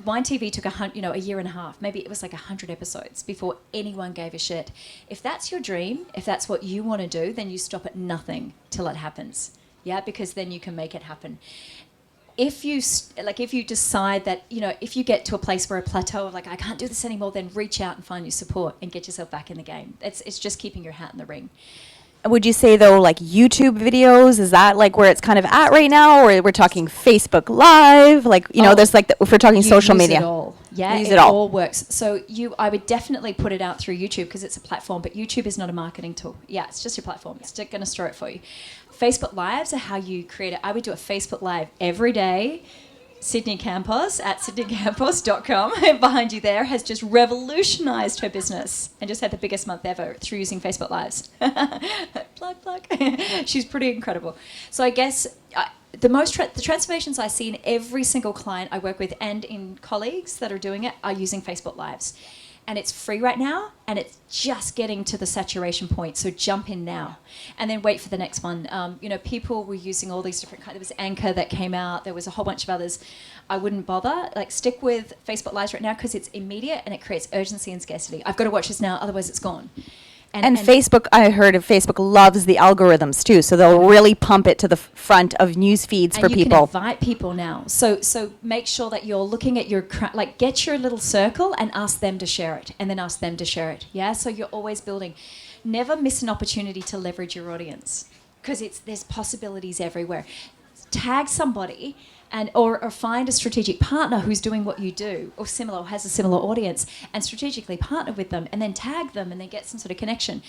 Wine TV took a year and a half, maybe it was like 100 episodes before anyone gave a shit. If that's your dream, if that's what you want to do, then you stop at nothing till it happens. Yeah, because then you can make it happen. If you decide that, if you get to a place where a plateau of like, I can't do this anymore, then reach out and find your support and get yourself back in the game. It's just keeping your hat in the ring. Would you say, though, like YouTube videos, is that like where it's kind of at right now? Or we're talking Facebook Live? Like, there's like, if we're talking social media. Use it all. Yeah, use it all works. So I would definitely put it out through YouTube because it's a platform, but YouTube is not a marketing tool. Yeah, it's just your platform. It's going to store it for you. Facebook Lives are how you create it. I would do a Facebook Live every day. Sydney Campos at sydneycampos.com behind you there has just revolutionised her business and just had the biggest month ever through using Facebook Lives. plug. She's pretty incredible. So I guess the transformations I see in every single client I work with and in colleagues that are doing it are using Facebook Lives. And it's free right now, and it's just getting to the saturation point. So jump in now, and then wait for the next one. People were using all these different kinds. There was Anchor that came out. There was a whole bunch of others. I wouldn't bother. Like, stick with Facebook Lives right now because it's immediate and it creates urgency and scarcity. I've got to watch this now, otherwise it's gone. And Facebook, I heard of Facebook loves the algorithms too, so they'll really pump it to the front of news feeds for people. And you can invite people now. So make sure that you're looking at get your little circle and ask them to share it, and then ask them to share it. Yeah, so you're always building. Never miss an opportunity to leverage your audience because there's possibilities everywhere. Tag somebody. Or find a strategic partner who's doing what you do or similar, or has a similar audience, and strategically partner with them and then tag them and then get some sort of connection.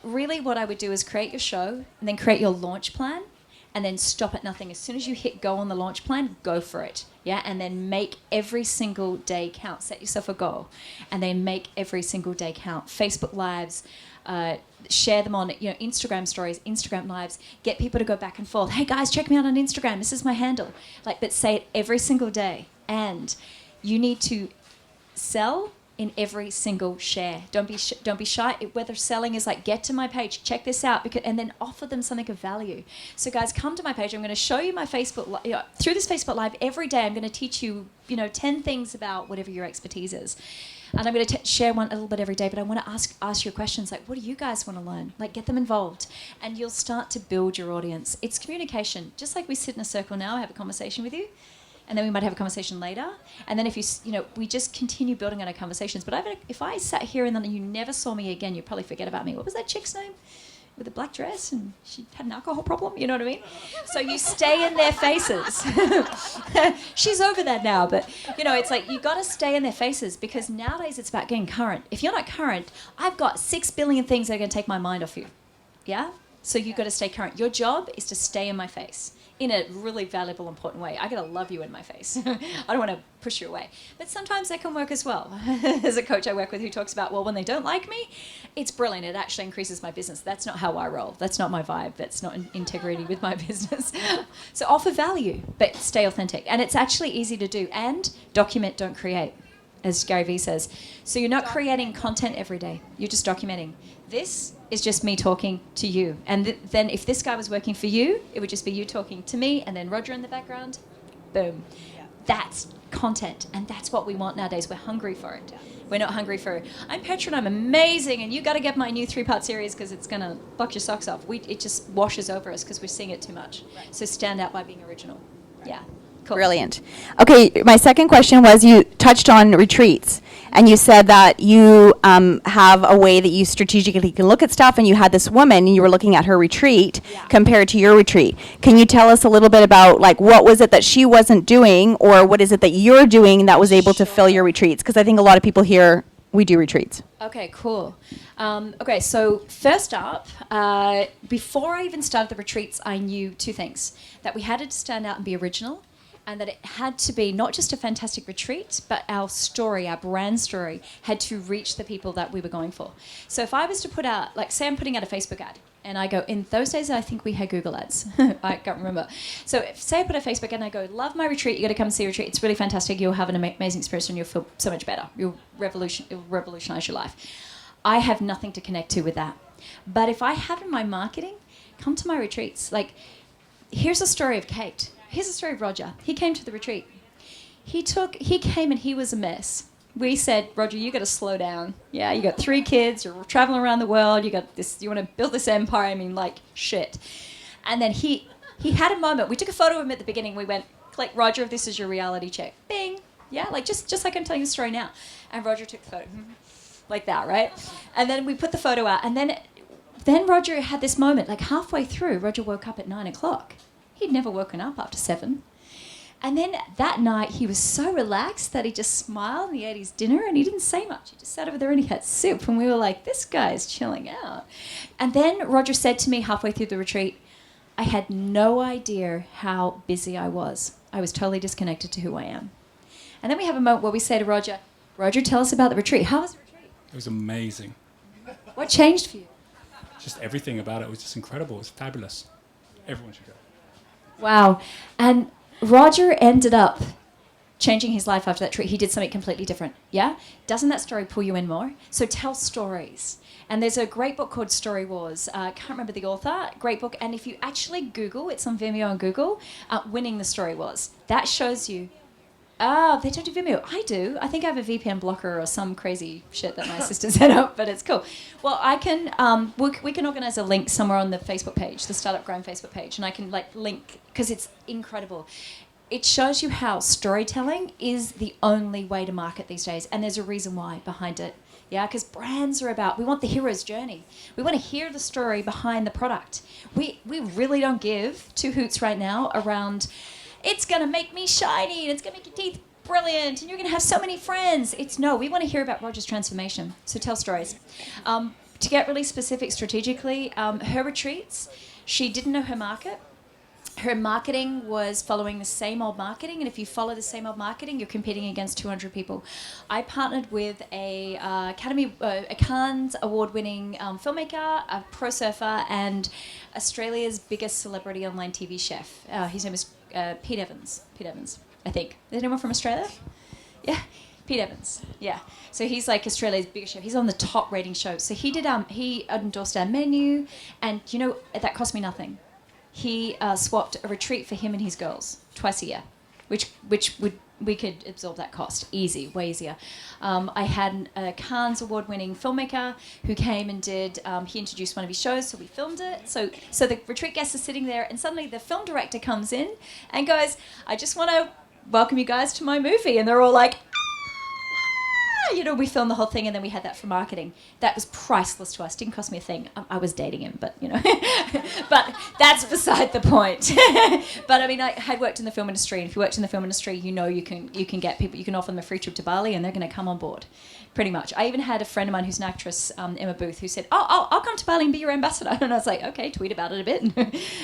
Really what I would do is create your show and then create your launch plan and then stop at nothing. As soon as you hit go on the launch plan, go for it. Yeah, and then make every single day count. Set yourself a goal and then make every single day count. Facebook Lives, share them on Instagram stories, Instagram Lives. Get people to go back and forth. Hey guys, check me out on Instagram. This is my handle. But say it every single day. And you need to sell in every single share. Don't be shy. Whether selling is like, get to my page, check this out, and then offer them something of value. So guys, come to my page. I'm going to show you my Facebook through this Facebook Live every day. I'm going to teach you 10 things about whatever your expertise is. And I'm going to share one a little bit every day, but I want to ask you questions like, what do you guys want to learn? Like, get them involved, and you'll start to build your audience. It's communication. Just like we sit in a circle now, have a conversation with you, and then we might have a conversation later, and then if we just continue building on our conversations. But if I sat here and then you never saw me again, you'd probably forget about me. What was that chick's name? With a black dress, and she had an alcohol problem, you know what I mean? So you stay in their faces. She's over that now, but it's like you got to stay in their faces because nowadays it's about getting current. If you're not current, I've got 6 billion things that are going to take my mind off you. Yeah? So you've got to stay current. Your job is to stay in my face in a really valuable, important way. I got to love you in my face. I don't want to push you away. But sometimes that can work as well. There's a coach I work with who talks about, well, when they don't like me, it's brilliant. It actually increases my business. That's not how I roll. That's not my vibe. That's not in integrity with my business. So offer value, but stay authentic. And it's actually easy to do. And document, don't create. as Gary Vee says. So you're not creating content every day. You're just documenting. This is just me talking to you. And then if this guy was working for you, it would just be you talking to me and then Roger in the background. Boom. That's content, and that's what we want nowadays. We're hungry for it. We're not hungry for, I'm Petra and I'm amazing and you got to get my new 3-part series because it's going to buck your socks off. It just washes over us because we're seeing it too much. Right. So stand out by being original. Yeah. Cool. Brilliant. Okay, my second question was, you touched on retreats, and you said that you have a way that you strategically can look at stuff, and you had this woman, and you were looking at her retreat compared to your retreat. Can you tell us a little bit about, like, what was it that she wasn't doing, or what is it that you're doing that was able to fill your retreats? Because I think a lot of people here, we do retreats. Okay, cool. Okay, so first up, before I even started the retreats, I knew two things. That we had to stand out and be original, and that it had to be not just a fantastic retreat, but our story, our brand story, had to reach the people that we were going for. So if I was to put out, like, say I'm putting out a Facebook ad, and I go, in those days I think we had Google ads. I can't remember. So say I put a Facebook ad and I go, love my retreat, you got to come see a retreat. It's really fantastic. You'll have an amazing experience and you'll feel so much better. It'll revolutionize your life. I have nothing to connect to with that. But if I have in my marketing, come to my retreats. Like, here's a story of Kate. Here's a story of Roger. He came to the retreat. He came and he was a mess. We said, Roger, you got to slow down. Yeah, you got 3 kids. You're traveling around the world. You got this. You want to build this empire. I mean, like, shit. And then he had a moment. We took a photo of him at the beginning. We went, click, Roger, this is your reality check. Bing. Yeah, like just like I'm telling you the story now. And Roger took the photo, like that, right? And then we put the photo out. And then Roger had this moment. Like halfway through, Roger woke up at 9 o'clock. He'd never woken up after 7. And then that night, he was so relaxed that he just smiled and he ate his dinner and he didn't say much. He just sat over there and he had soup. And we were like, this guy's chilling out. And then Roger said to me halfway through the retreat, I had no idea how busy I was. I was totally disconnected to who I am. And then we have a moment where we say to Roger, Roger, tell us about the retreat. How was the retreat? It was amazing. What changed for you? Just everything about it was just incredible. It was fabulous. Everyone should go. Wow. And Roger ended up changing his life after that trip. He did something completely different. Yeah? Doesn't that story pull you in more? So tell stories. And there's a great book called Story Wars. I can't remember the author. Great book. And if you actually Google, it's on Vimeo and Google, Winning the Story Wars. That shows you. Oh, they don't do Vimeo. I do. I think I have a VPN blocker or some crazy shit that my sister set up, but it's cool. Well, I can, we can organize a link somewhere on the Facebook page, the Startup Grind Facebook page, and I can link, because it's incredible. It shows you how storytelling is the only way to market these days, and there's a reason why behind it. Yeah, because brands are about, we want the hero's journey. We want to hear the story behind the product. We really don't give two hoots right now around, it's going to make me shiny, and it's going to make your teeth brilliant, and you're going to have so many friends. We want to hear about Roger's transformation. So tell stories. To get really specific strategically, her retreats, she didn't know her market. Her marketing was following the same old marketing, and if you follow the same old marketing, you're competing against 200 people. I partnered with a Cannes award-winning filmmaker, a pro surfer, and Australia's biggest celebrity online TV chef. His name is Pete Evans. Pete Evans, I think. Is anyone from Australia? Yeah. Pete Evans, yeah. So he's like Australia's biggest chef. He's on the top rating show. So he did. He endorsed our menu, and that cost me nothing. He swapped a retreat for him and his girls twice a year, which we could absorb that cost easy, way easier. I had a Cannes award-winning filmmaker who came and did. He introduced one of his shows, so we filmed it. So the retreat guests are sitting there, and suddenly the film director comes in and goes, "I just want to welcome you guys to my movie," and they're all like. We filmed the whole thing, and then we had that for marketing. That was priceless to us. Didn't cost me a thing. I was dating him, but but that's beside the point. But I mean, I had worked in the film industry, and if you worked in the film industry, you can get people. You can offer them a free trip to Bali, and they're going to come on board, pretty much. I even had a friend of mine who's an actress, Emma Booth, who said, "Oh, I'll come to Bali and be your ambassador." And I was like, "Okay, tweet about it a bit."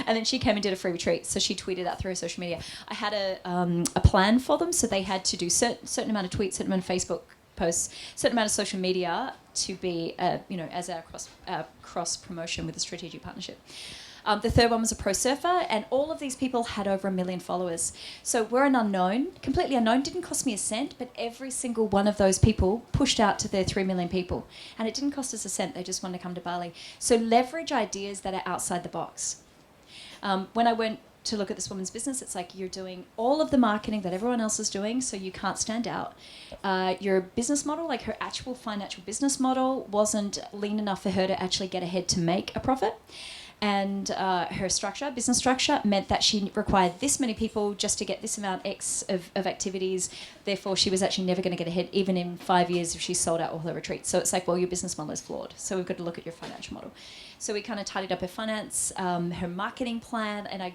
And then she came and did a free retreat, so she tweeted that through her social media. I had a plan for them, so they had to do certain amount of tweets, certain amount of Facebook posts, certain amount of social media to be, as our cross promotion with a strategic partnership. The third one was a pro surfer, and all of these people had over 1 million followers. So we're an unknown, completely unknown, didn't cost me a cent, but every single one of those people pushed out to their 3 million people. And it didn't cost us a cent, they just wanted to come to Bali. So leverage ideas that are outside the box. When I went to look at this woman's business, it's like you're doing all of the marketing that everyone else is doing, so you can't stand out. Your business model, like her actual financial business model, wasn't lean enough for her to actually get ahead to make a profit. And her structure, business structure, meant that she required this many people just to get this amount X of activities. Therefore, she was actually never going to get ahead, even in 5 years if she sold out all her retreats. So it's like, well, your business model is flawed. So we've got to look at your financial model. So we kind of tidied up her finance, her marketing plan, and I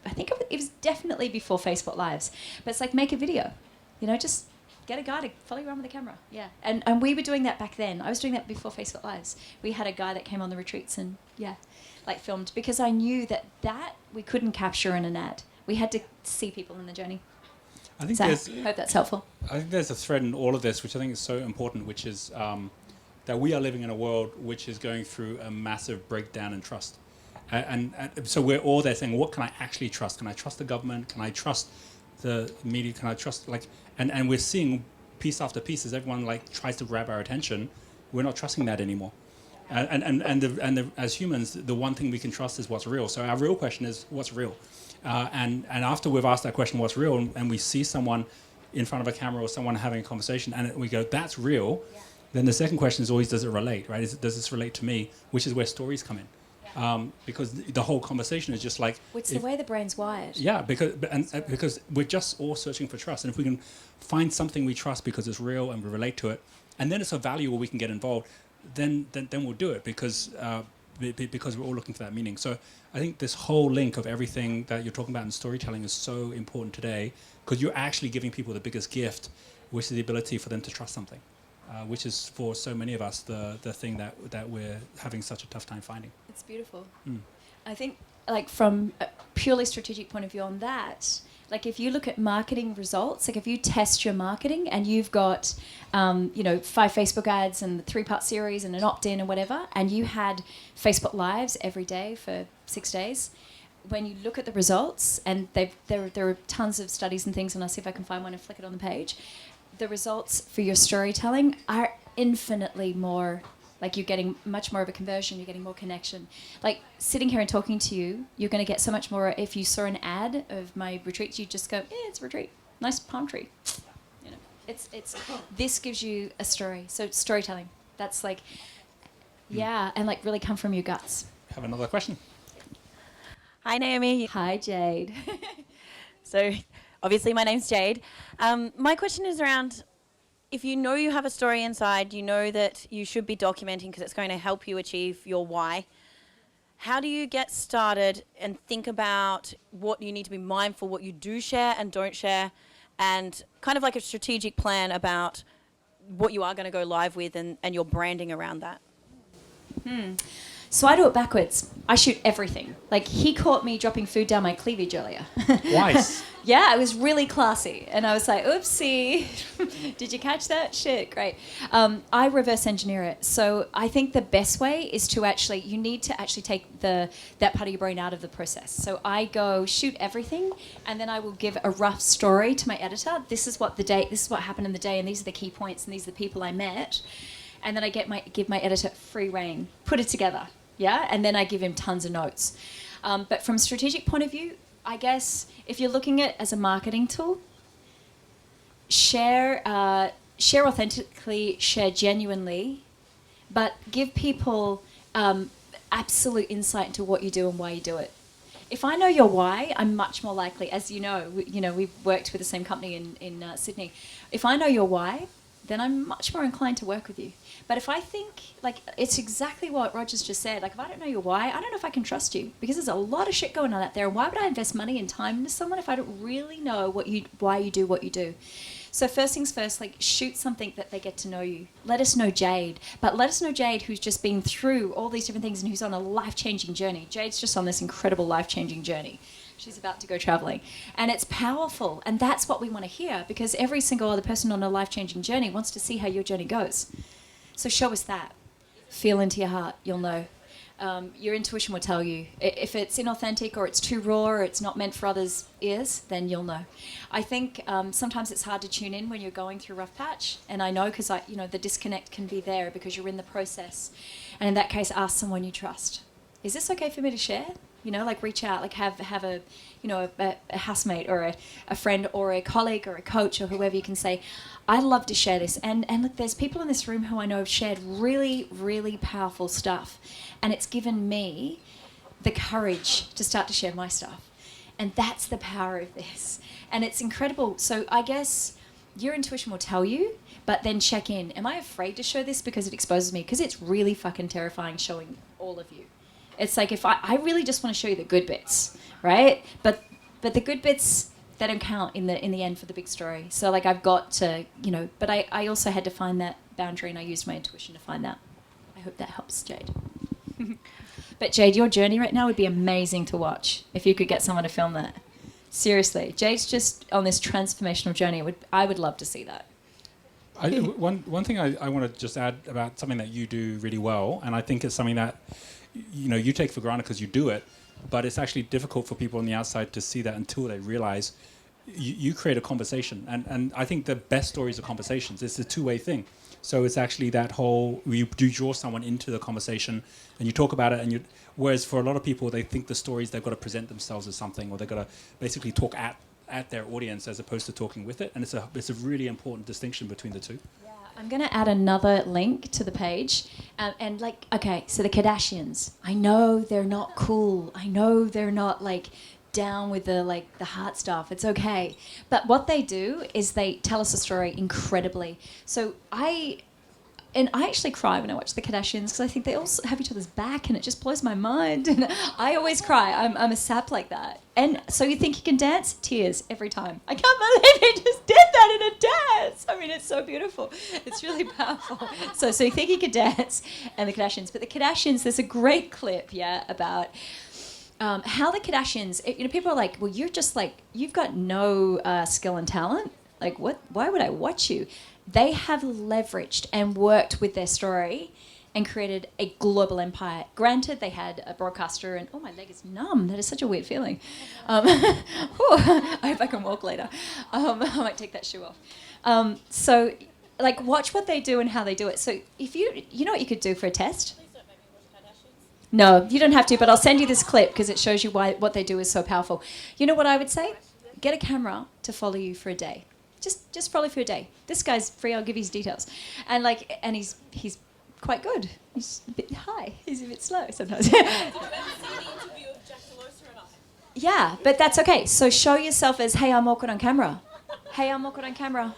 think it was definitely before Facebook Lives. But it's like, make a video, just get a guy to follow you around with a camera. Yeah. And we were doing that back then. I was doing that before Facebook Lives. We had a guy that came on the retreats and, filmed, because I knew that we couldn't capture in an ad. We had to see people in the journey. I think hope that's helpful. I think there's a thread in all of this, which I think is so important, which is that we are living in a world which is going through a massive breakdown in trust. And so we're all there saying, what can I actually trust? Can I trust the government? Can I trust the media? Can I trust, and we're seeing piece after piece as everyone tries to grab our attention. We're not trusting that anymore. As humans, the one thing we can trust is what's real. So our real question is, what's real? And after we've asked that question, what's real, and we see someone in front of a camera or someone having a conversation, and we go, that's real, then the second question is always, does it relate, right? Does this relate to me? Which is where stories come in. Because the whole conversation is just like... It's the way the brain's wired. Yeah, because we're just all searching for trust. And if we can find something we trust because it's real and we relate to it, and then it's a value where we can get involved, then we'll do it because we're all looking for that meaning. So I think this whole link of everything that you're talking about in storytelling is so important today, because you're actually giving people the biggest gift, which is the ability for them to trust something, which is for so many of us the thing that we're having such a tough time finding. It's beautiful. I think from a purely strategic point of view on that, if you look at marketing results, if you test your marketing and you've got, 5 Facebook ads and the 3-part series and an opt-in and whatever, and you had Facebook Lives every day for 6 days, when you look at the results, and there are tons of studies and things, and I'll see if I can find one and flick it on the page, the results for your storytelling are infinitely more... you're getting much more of a conversion, you're getting more connection. Sitting here and talking to you, you're going to get so much more. If you saw an ad of my retreats, you just go, yeah, it's a retreat. Nice palm tree. It's this gives you a story. So storytelling. That's and really come from your guts. Have another question. Hi, Naomi. Hi, Jade. So, obviously, my name's Jade. My question is around... If you know you have a story inside, you know that you should be documenting because it's going to help you achieve your why. How do you get started and think about what you need to be mindful, what you do share and don't share, and kind of like a strategic plan about what you are going to go live with and your branding around that? So I do it backwards. I shoot everything. He caught me dropping food down my cleavage earlier. Twice. Yeah, it was really classy. And I was like, oopsie. Did you catch that? Shit, great. I reverse engineer it. So I think the best way is to you need to actually take that part of your brain out of the process. So I go shoot everything, and then I will give a rough story to my editor. This is what happened in the day, and these are the key points, and these are the people I met. And then I give my editor free rein, put it together. Yeah, and then I give him tons of notes. But from a strategic point of view, I guess if you're looking at it as a marketing tool, share authentically, share genuinely, but give people absolute insight into what you do and why you do it. If I know your why, I'm much more likely, as you know, we've worked with the same company in Sydney. If I know your why, then I'm much more inclined to work with you. But if I think, it's exactly what Roger's just said, if I don't know your why, I don't know if I can trust you, because there's a lot of shit going on out there. And why would I invest money and time into someone if I don't really know why you do what you do? So first things first, shoot something that they get to know you. Let us know Jade, but let us know Jade who's just been through all these different things and who's on a life-changing journey. Jade's just on this incredible life-changing journey. She's about to go traveling. And it's powerful. And that's what we want to hear, because every single other person on a life-changing journey wants to see how your journey goes. So show us that. Feel into your heart. You'll know. Your intuition will tell you. If it's inauthentic or it's too raw or it's not meant for others' ears, then you'll know. I think sometimes it's hard to tune in when you're going through rough patch, and I know because the disconnect can be there because you're in the process. And in that case, ask someone you trust. Is this okay for me to share? Reach out, have a housemate or a friend or a colleague or a coach or whoever you can say, I'd love to share this. And look, there's people in this room who I know have shared really, really powerful stuff. And it's given me the courage to start to share my stuff. And that's the power of this. And it's incredible. So I guess your intuition will tell you, but then check in. Am I afraid to show this because it exposes me? Because it's really fucking terrifying showing all of you. It's like if I really just want to show you the good bits, right? But the good bits, they don't count in the end for the big story. So I've got to, but I also had to find that boundary, and I used my intuition to find that. I hope that helps, Jade. But Jade, your journey right now would be amazing to watch if you could get someone to film that. Seriously, Jade's just on this transformational journey. I would love to see that. One thing I want to just add about something that you do really well, and I think it's something that you take for granted because you do it, but it's actually difficult for people on the outside to see that until they realize you create a conversation. And I think the best stories are conversations. It's a two-way thing. So it's actually that whole, you do draw someone into the conversation and you talk about it, whereas for a lot of people, they think the stories, they've got to present themselves as something, or they've got to basically talk at their audience as opposed to talking with it. And it's a really important distinction between the two. I'm going to add another link to the page. So the Kardashians, I know they're not cool. I know they're not down with the heart stuff. It's okay. But what they do is they tell us a story incredibly. So I actually cry when I watch the Kardashians because I think they all have each other's back, and it just blows my mind. And I always cry. I'm a sap like that. And so you think you can dance? Tears every time. I can't believe he just did that in a dance. I mean, it's so beautiful. It's really powerful. So you think you can dance, and the Kardashians. But the Kardashians, there's a great clip, about how the Kardashians, people are like, well, you're just you've got no skill and talent. What? Why would I watch you? They have leveraged and worked with their story and created a global empire. Granted, they had a broadcaster and, my leg is numb. That is such a weird feeling. I hope I can walk later. I might take that shoe off. Watch what they do and how they do it. So if you know what you could do for a test? Please don't make me watch Kardashians. No, you don't have to, but I'll send you this clip because it shows you why what they do is so powerful. You know what I would say? Get a camera to follow you for a day. Just follow for a day. This guy's free. I'll give you his details, and he's quite good. He's a bit high. He's a bit slow sometimes. Did you ever see the interview of Jack Delosa and I? Yeah, but that's okay. So show yourself as, hey, I'm awkward on camera. Hey, I'm awkward on camera.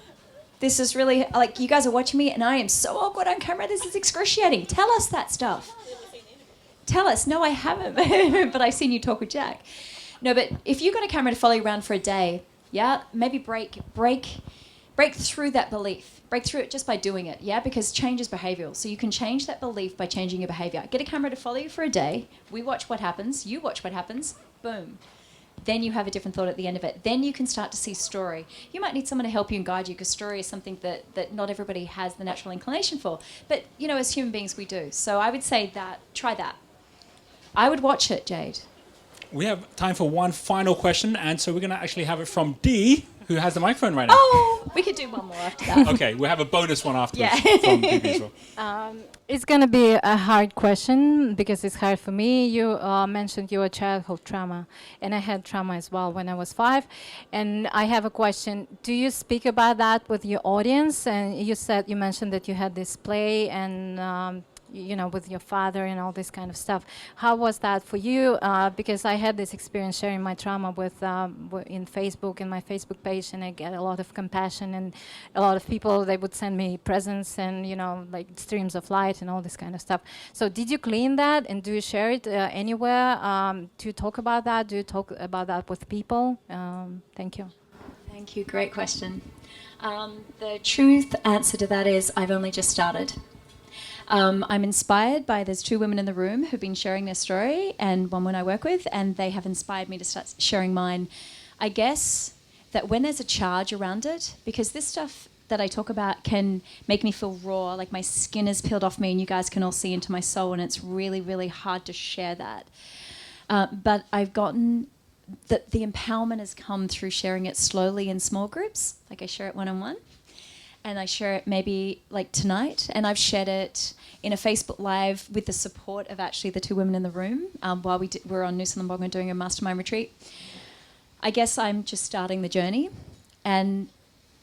This is really you guys are watching me, and I am so awkward on camera. This is excruciating. Tell us that stuff. Tell us. No, I haven't, but I've seen you talk with Jack. No, but if you've got a camera to follow you around for a day. Yeah, maybe break through that belief. Break through it just by doing it, because change is behavioural. So you can change that belief by changing your behaviour. Get a camera to follow you for a day. We watch what happens. You watch what happens. Boom. Then you have a different thought at the end of it. Then you can start to see story. You might need someone to help you and guide you because story is something that not everybody has the natural inclination for. But, as human beings, we do. So I would say try that. I would watch it, Jade. We have time for one final question, and so we're going to actually have it from Dee, who has the microphone right now. Oh, we could do one more after that. Okay, we'll have a bonus one afterwards Yeah. from Dee as well. It's going to be a hard question because it's hard for me. You mentioned your childhood trauma, and I had trauma as well when I was 5. And I have a question. Do you speak about that with your audience? And you mentioned that you had this play and with your father and all this kind of stuff. How was that for you? Because I had this experience sharing my trauma in Facebook, in my Facebook page, and I get a lot of compassion, and a lot of people, they would send me presents and, streams of light and all this kind of stuff. So did you clean that, and do you share it anywhere? Do you talk about that? Do you talk about that with people? Thank you. Thank you. Great question. The truth answer to that is I've only just started. I'm inspired by, there's 2 women in the room who've been sharing their story, and one woman I work with, and they have inspired me to start sharing mine. I guess that when there's a charge around it, because this stuff that I talk about can make me feel raw, like my skin is peeled off me and you guys can all see into my soul, and it's really, really hard to share that. But I've gotten that the empowerment has come through sharing it slowly in small groups, like I share it one-on-one, and I share it maybe like tonight, and I've shared it in a Facebook Live with the support of actually the two women in the room while we're on Nusa Lembonga doing a mastermind retreat. I guess I'm just starting the journey, and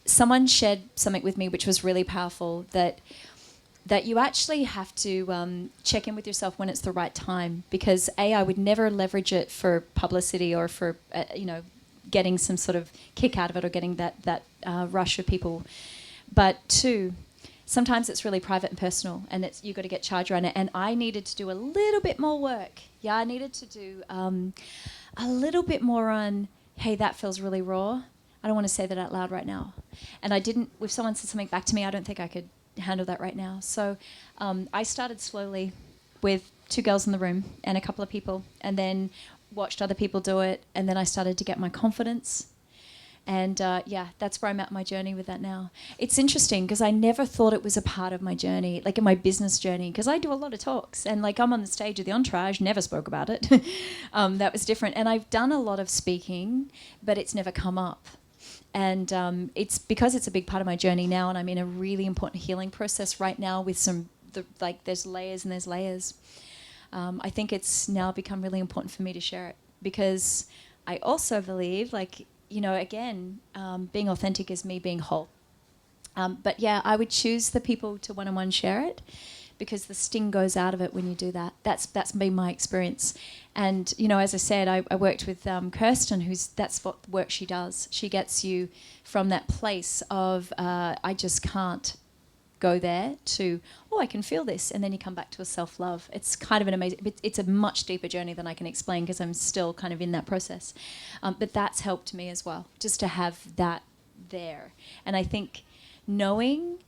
someone shared something with me which was really powerful, that you actually have to check in with yourself when it's the right time, because I would never leverage it for publicity or for getting some sort of kick out of it or getting that rush of people. But two, sometimes it's really private and personal, and you've got to get charged around it. And I needed to do a little bit more work. Yeah, I needed to do a little bit more on, hey, that feels really raw. I don't want to say that out loud right now. And I didn't, if someone said something back to me, I don't think I could handle that right now. So I started slowly with two girls in the room and a couple of people, and then watched other people do it. And then I started to get my confidence. And that's where I'm at my journey with that now. It's interesting because I never thought it was a part of my journey, like in my business journey, because I do a lot of talks, and like I'm on the stage of the Entourage, never spoke about it. That was different. And I've done a lot of speaking, but it's never come up. And it's because it's a big part of my journey now, and I'm in a really important healing process right now with there's layers and there's layers. I think it's now become really important for me to share it, because I also believe, again, being authentic is me being whole. But yeah, I would choose the people to one-on-one share it, because the sting goes out of it when you do that. That's been my experience. And, as I said, I worked with Kirsten, that's what work she does. She gets you from that place of, I just can't go there, to, I can feel this. And then you come back to a self-love. It's kind of an amazing, it's a much deeper journey than I can explain, because I'm still kind of in that process. But that's helped me as well, just to have that there. And I think knowing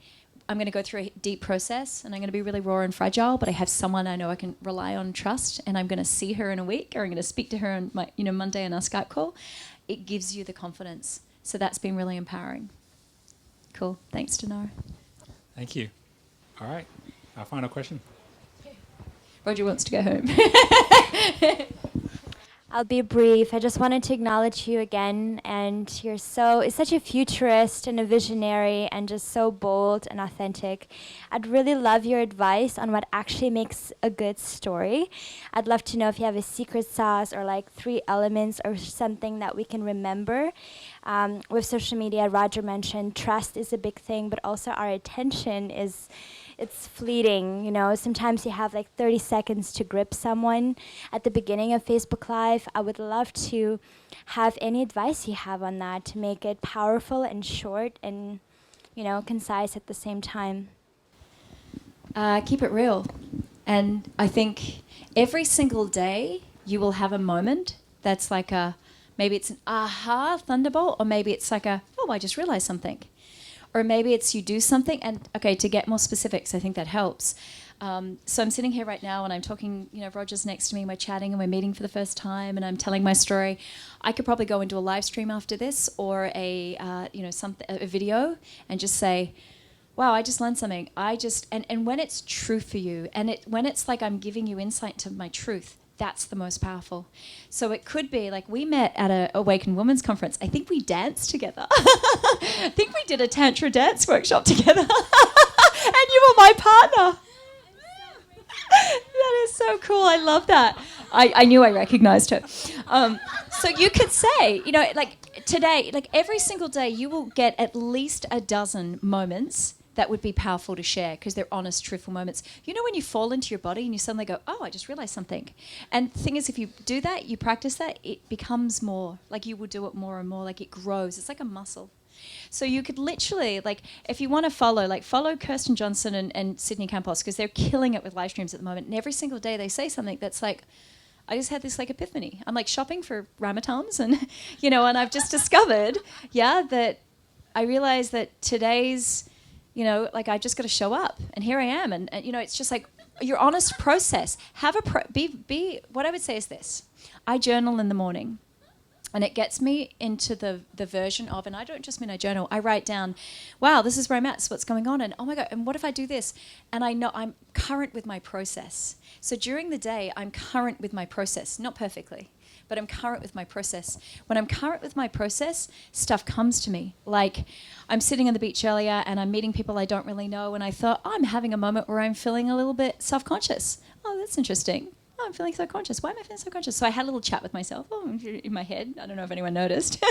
I'm going to go through a deep process, and I'm going to be really raw and fragile, but I have someone I know I can rely on and trust, and I'm going to see her in a week, or I'm going to speak to her on my, Monday on our Skype call. It gives you the confidence. So that's been really empowering. Cool. Thanks, Denara. Thank you. All right. Our final question. Roger wants to go home. I'll be brief. I just wanted to acknowledge you again, and it's such a futurist and a visionary and just so bold and authentic. I'd really love your advice on what actually makes a good story. I'd love to know if you have a secret sauce or like 3 elements or something that we can remember. With social media, Roger mentioned trust is a big thing, but also our attention it's fleeting, Sometimes you have like 30 seconds to grip someone at the beginning of Facebook Live. I would love to have any advice you have on that to make it powerful and short and, concise at the same time. Keep it real. And I think every single day you will have a moment that's like maybe it's an aha thunderbolt, or maybe it's like I just realized something. Or maybe it's you do something, and to get more specifics, I think that helps. So I'm sitting here right now and I'm talking, Roger's next to me, we're chatting and we're meeting for the first time and I'm telling my story. I could probably go into a live stream after this, or a video, and just say, wow, I just learned something. And when it's true for you, and when it's like I'm giving you insight to my truth, that's the most powerful. So it could be like we met at a Awakened Women's Conference. I think we danced together. I think we did a Tantra dance workshop together. And you were my partner. That is so cool. I love that. I knew I recognized her. So you could say, today, every single day, you will get at least a dozen moments that would be powerful to share, because they're honest, truthful moments. When you fall into your body and you suddenly go, I just realized something. And the thing is, if you do that, you practice that, it becomes more. You will do it more and more. It grows. It's like a muscle. So you could literally, if you want to follow Kirsten Johnson and Sydney Campos, because they're killing it with live streams at the moment. And every single day they say something that's I just had this epiphany. I'm shopping for ramatams and, and I've just discovered, that I realized that today's, I just got to show up, and here I am. And it's just your honest process. What I would say is this. I journal in the morning. And it gets me into the version of, and I don't just mean I journal, I write down, wow, this is where I'm at, so what's going on, and oh my God, and what if I do this? And I know I'm current with my process. So during the day, I'm current with my process, not perfectly, but I'm current with my process. When I'm current with my process, stuff comes to me. Like, I'm sitting on the beach earlier and I'm meeting people I don't really know, and I thought, oh, I'm having a moment where I'm feeling a little bit self-conscious. Oh, that's interesting. Oh, I'm feeling so conscious. Why am I feeling so conscious? So I had a little chat with myself in my head. I don't know if anyone noticed.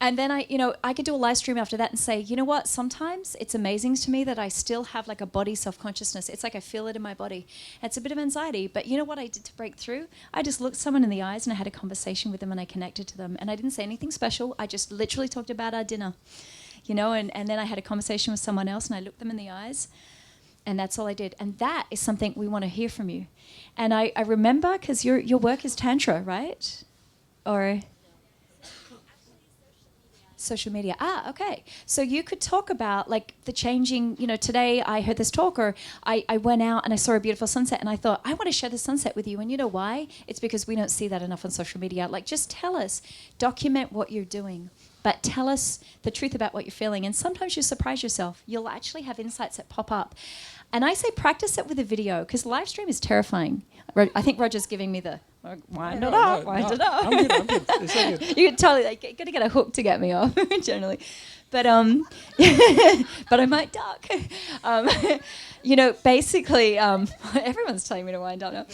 And then I could do a live stream after that and say, you know what? Sometimes it's amazing to me that I still have like a body self-consciousness. It's like I feel it in my body. It's a bit of anxiety, but you know what I did to break through? I just looked someone in the eyes and I had a conversation with them and I connected to them. And I didn't say anything special. I just literally talked about our dinner, and then I had a conversation with someone else and I looked them in the eyes. And that's all I did. And that is something we want to hear from you. And I remember, because your work is Tantra, right? Or social media. Ah, okay. So you could talk about like the changing, today I heard this talk, or I went out and I saw a beautiful sunset and I thought, I want to share the sunset with you. And you know why? It's because we don't see that enough on social media. Like, just tell us, document what you're doing. But tell us the truth about what you're feeling. And sometimes you surprise yourself. You'll actually have insights that pop up. And I say practice it with a video, because live stream is terrifying. I think Roger's giving me the wind it up. I'm good. It's so good. You can totally got to get a hook to get me off generally, but but I might duck. Basically, everyone's telling me to wind up now.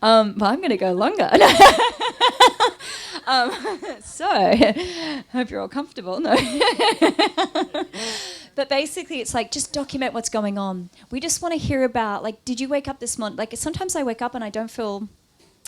But I'm going to go longer. So, hope you're all comfortable. No. But basically, it's like, just document what's going on. We just want to hear about, like, did you wake up this morning? Like, sometimes I wake up and I don't feel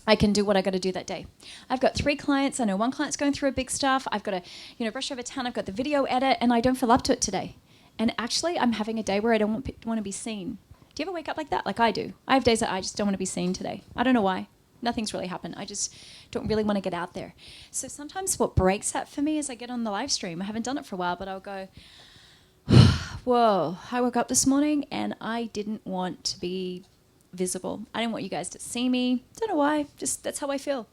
I can do what I got to do that day. I've got 3 clients. I know one client's going through a big stuff. I've got to, rush over town. I've got the video edit, and I don't feel up to it today. And actually, I'm having a day where I don't want to be seen. Do you ever wake up like that? Like I do. I have days that I just don't want to be seen today. I don't know why. Nothing's really happened. I just don't really want to get out there. So sometimes what breaks that for me is I get on the live stream. I haven't done it for a while, but I'll go, whoa, I woke up this morning and I didn't want to be visible. I didn't want you guys to see me. Don't know why. Just that's how I feel.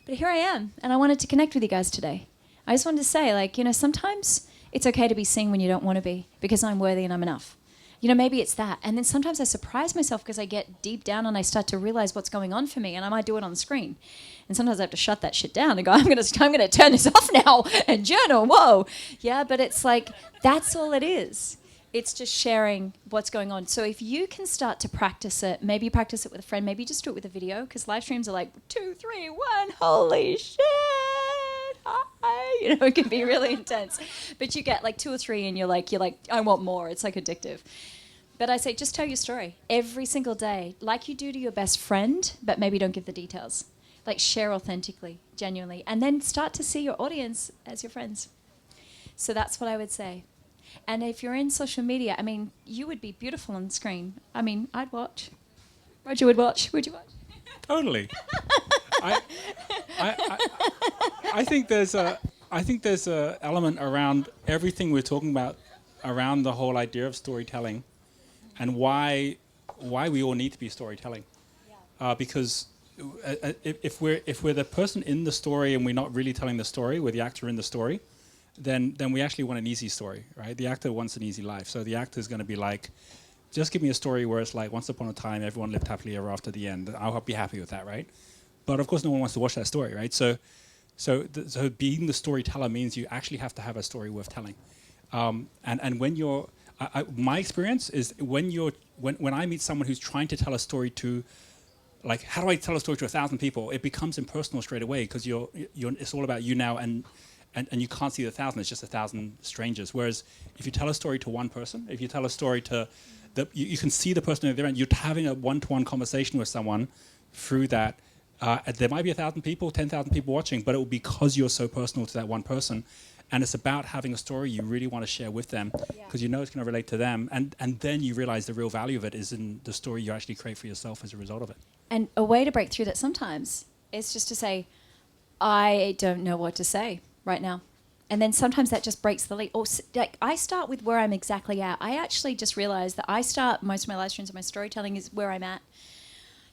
But here I am, and I wanted to connect with you guys today. I just wanted to say, sometimes it's okay to be seen when you don't want to be, because I'm worthy and I'm enough. Maybe it's that. And then sometimes I surprise myself because I get deep down and I start to realize what's going on for me, and I might do it on the screen. And sometimes I have to shut that shit down and go, I'm gonna turn this off now and journal. Whoa. Yeah, but it's like, that's all it is. It's just sharing what's going on. So if you can start to practice it, maybe you practice it with a friend, maybe just do it with a video, because live streams are like 2, 3, 1, holy shit. Hi. It can be really intense. But you get like 2 or 3 and you're like, I want more. It's like addictive. But I say, just tell your story every single day, like you do to your best friend, but maybe don't give the details. Like, share authentically, genuinely, and then start to see your audience as your friends. So that's what I would say. And if you're in social media, you would be beautiful on screen. I'd watch. Roger would watch. Would you watch? Totally. I think there's a element around everything we're talking about around the whole idea of storytelling, and why we all need to be storytelling. Because if we're the person in the story and we're not really telling the story, we're the actor in the story, then we actually want an easy story, right? The actor wants an easy life. So the actor is going to be like, just give me a story where it's like, once upon a time, everyone lived happily ever after the end. I'll be happy with that, right? But of course, no one wants to watch that story, right? So being the storyteller means you actually have to have a story worth telling. And when you're, my experience is when I meet someone who's trying to tell a story to, like, how do I tell a story to 1,000 people? It becomes impersonal straight away, because it's all about you now, and you can't see the 1,000. It's just 1,000 strangers. Whereas if you tell a story to one person, if you tell a story to you can see the person at the other end. You're having a one-to-one conversation with someone through that. There might be 1,000 people, 10,000 people watching, but it will be because you're so personal to that one person. And it's about having a story you really want to share with them, because you know it's going to relate to them. And then you realize the real value of it is in the story you actually create for yourself as a result of it. And a way to break through that sometimes is just to say, I don't know what to say right now. And then sometimes that just breaks the lead. Or like, I start with where I'm exactly at. I actually just realized that I start most of my live streams and my storytelling is where I'm at.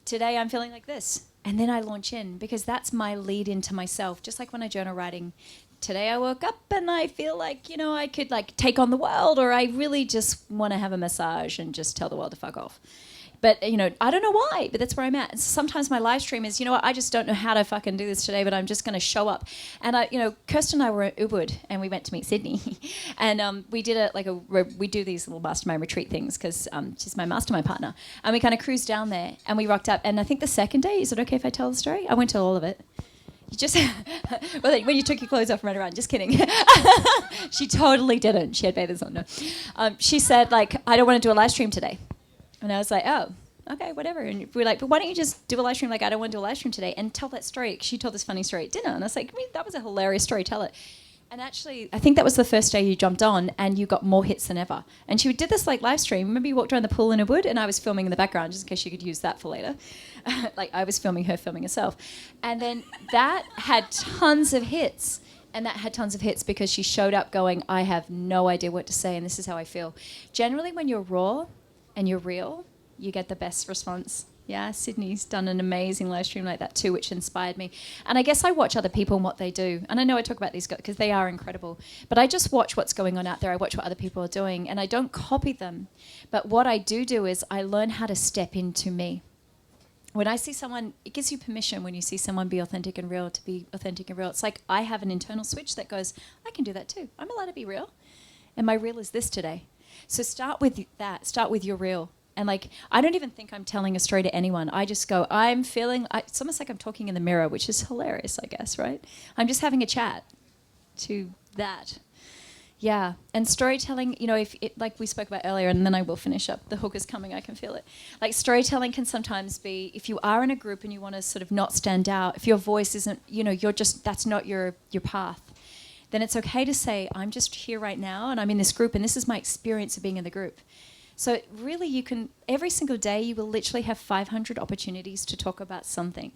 Today I'm feeling like this. And then I launch in, because that's my lead into myself. Just like when I journal writing, today I woke up and I feel like, I could like take on the world, or I really just want to have a massage and just tell the world to fuck off. But, I don't know why, but that's where I'm at. And sometimes my live stream is, what, I just don't know how to fucking do this today, but I'm just going to show up. And, Kirsten and I were at Ubud, and we went to meet Sydney. And we did we do these little mastermind retreat things, because she's my mastermind partner. And we kind of cruised down there, and we rocked up. And I think the second day, is it okay if I tell the story? I went to all of it. You just, well, when you took your clothes off and ran around, just kidding. She totally didn't. She had bathers on, no. She said, like, I don't want to do a live stream today. And I was like, oh, okay, whatever. And we were like, but why don't you just do a live stream? Like, I don't want to do a live stream today, and tell that story. She told this funny story at dinner. And I was like, that was a hilarious story. Tell it. And actually, I think that was the first day you jumped on, and you got more hits than ever. And she did this like live stream. Remember you walked around the pool in Ubud, and I was filming in the background, just in case you could use that for later. Like, I was filming her filming herself. And then that had tons of hits. And that had tons of hits because she showed up going, I have no idea what to say, and this is how I feel. Generally, when you're raw and you're real, you get the best response. Yeah, Sydney's done an amazing live stream like that too, which inspired me. And I guess I watch other people and what they do. And I know I talk about these guys because they are incredible. But I just watch what's going on out there. I watch what other people are doing, and I don't copy them. But what I do is I learn how to step into me. When I see someone, it gives you permission when you see someone be authentic and real to be authentic and real. It's like I have an internal switch that goes, I can do that too. I'm allowed to be real. And my real is this today. So start with that. Start with your real. And like, I don't even think I'm telling a story to anyone. I just go, it's almost like I'm talking in the mirror, which is hilarious, I guess, right? I'm just having a chat to that. Yeah. And storytelling, if it, like we spoke about earlier, and then I will finish up. The hook is coming. I can feel it. Like, storytelling can sometimes be, if you are in a group and you want to sort of not stand out, if your voice isn't, that's not your path, then it's okay to say, I'm just here right now, and I'm in this group, and this is my experience of being in the group. So really you can, every single day you will literally have 500 opportunities to talk about something.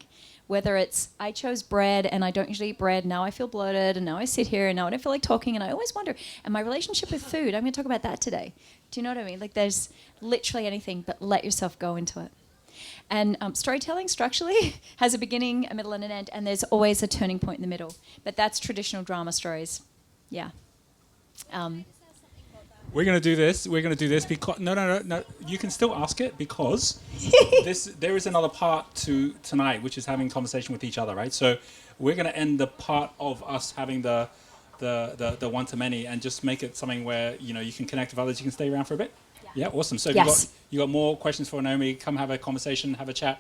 Whether it's, I chose bread and I don't usually eat bread, now I feel bloated, and now I sit here and now I don't feel like talking, and I always wonder, and my relationship with food, I'm going to talk about that today. Do you know what I mean? Like, there's literally anything, but let yourself go into it. And storytelling structurally has a beginning, a middle, and an end, and there's always a turning point in the middle. But that's traditional drama stories. Yeah. We're going to do this. We're going to do this because no. You can still ask it, because there is another part to tonight, which is having conversation with each other, right? So we're going to end the part of us having the one to many, and just make it something where you can connect with others. You can stay around for a bit. Yeah, awesome. So if you got more questions for Naomi, come have a conversation, have a chat.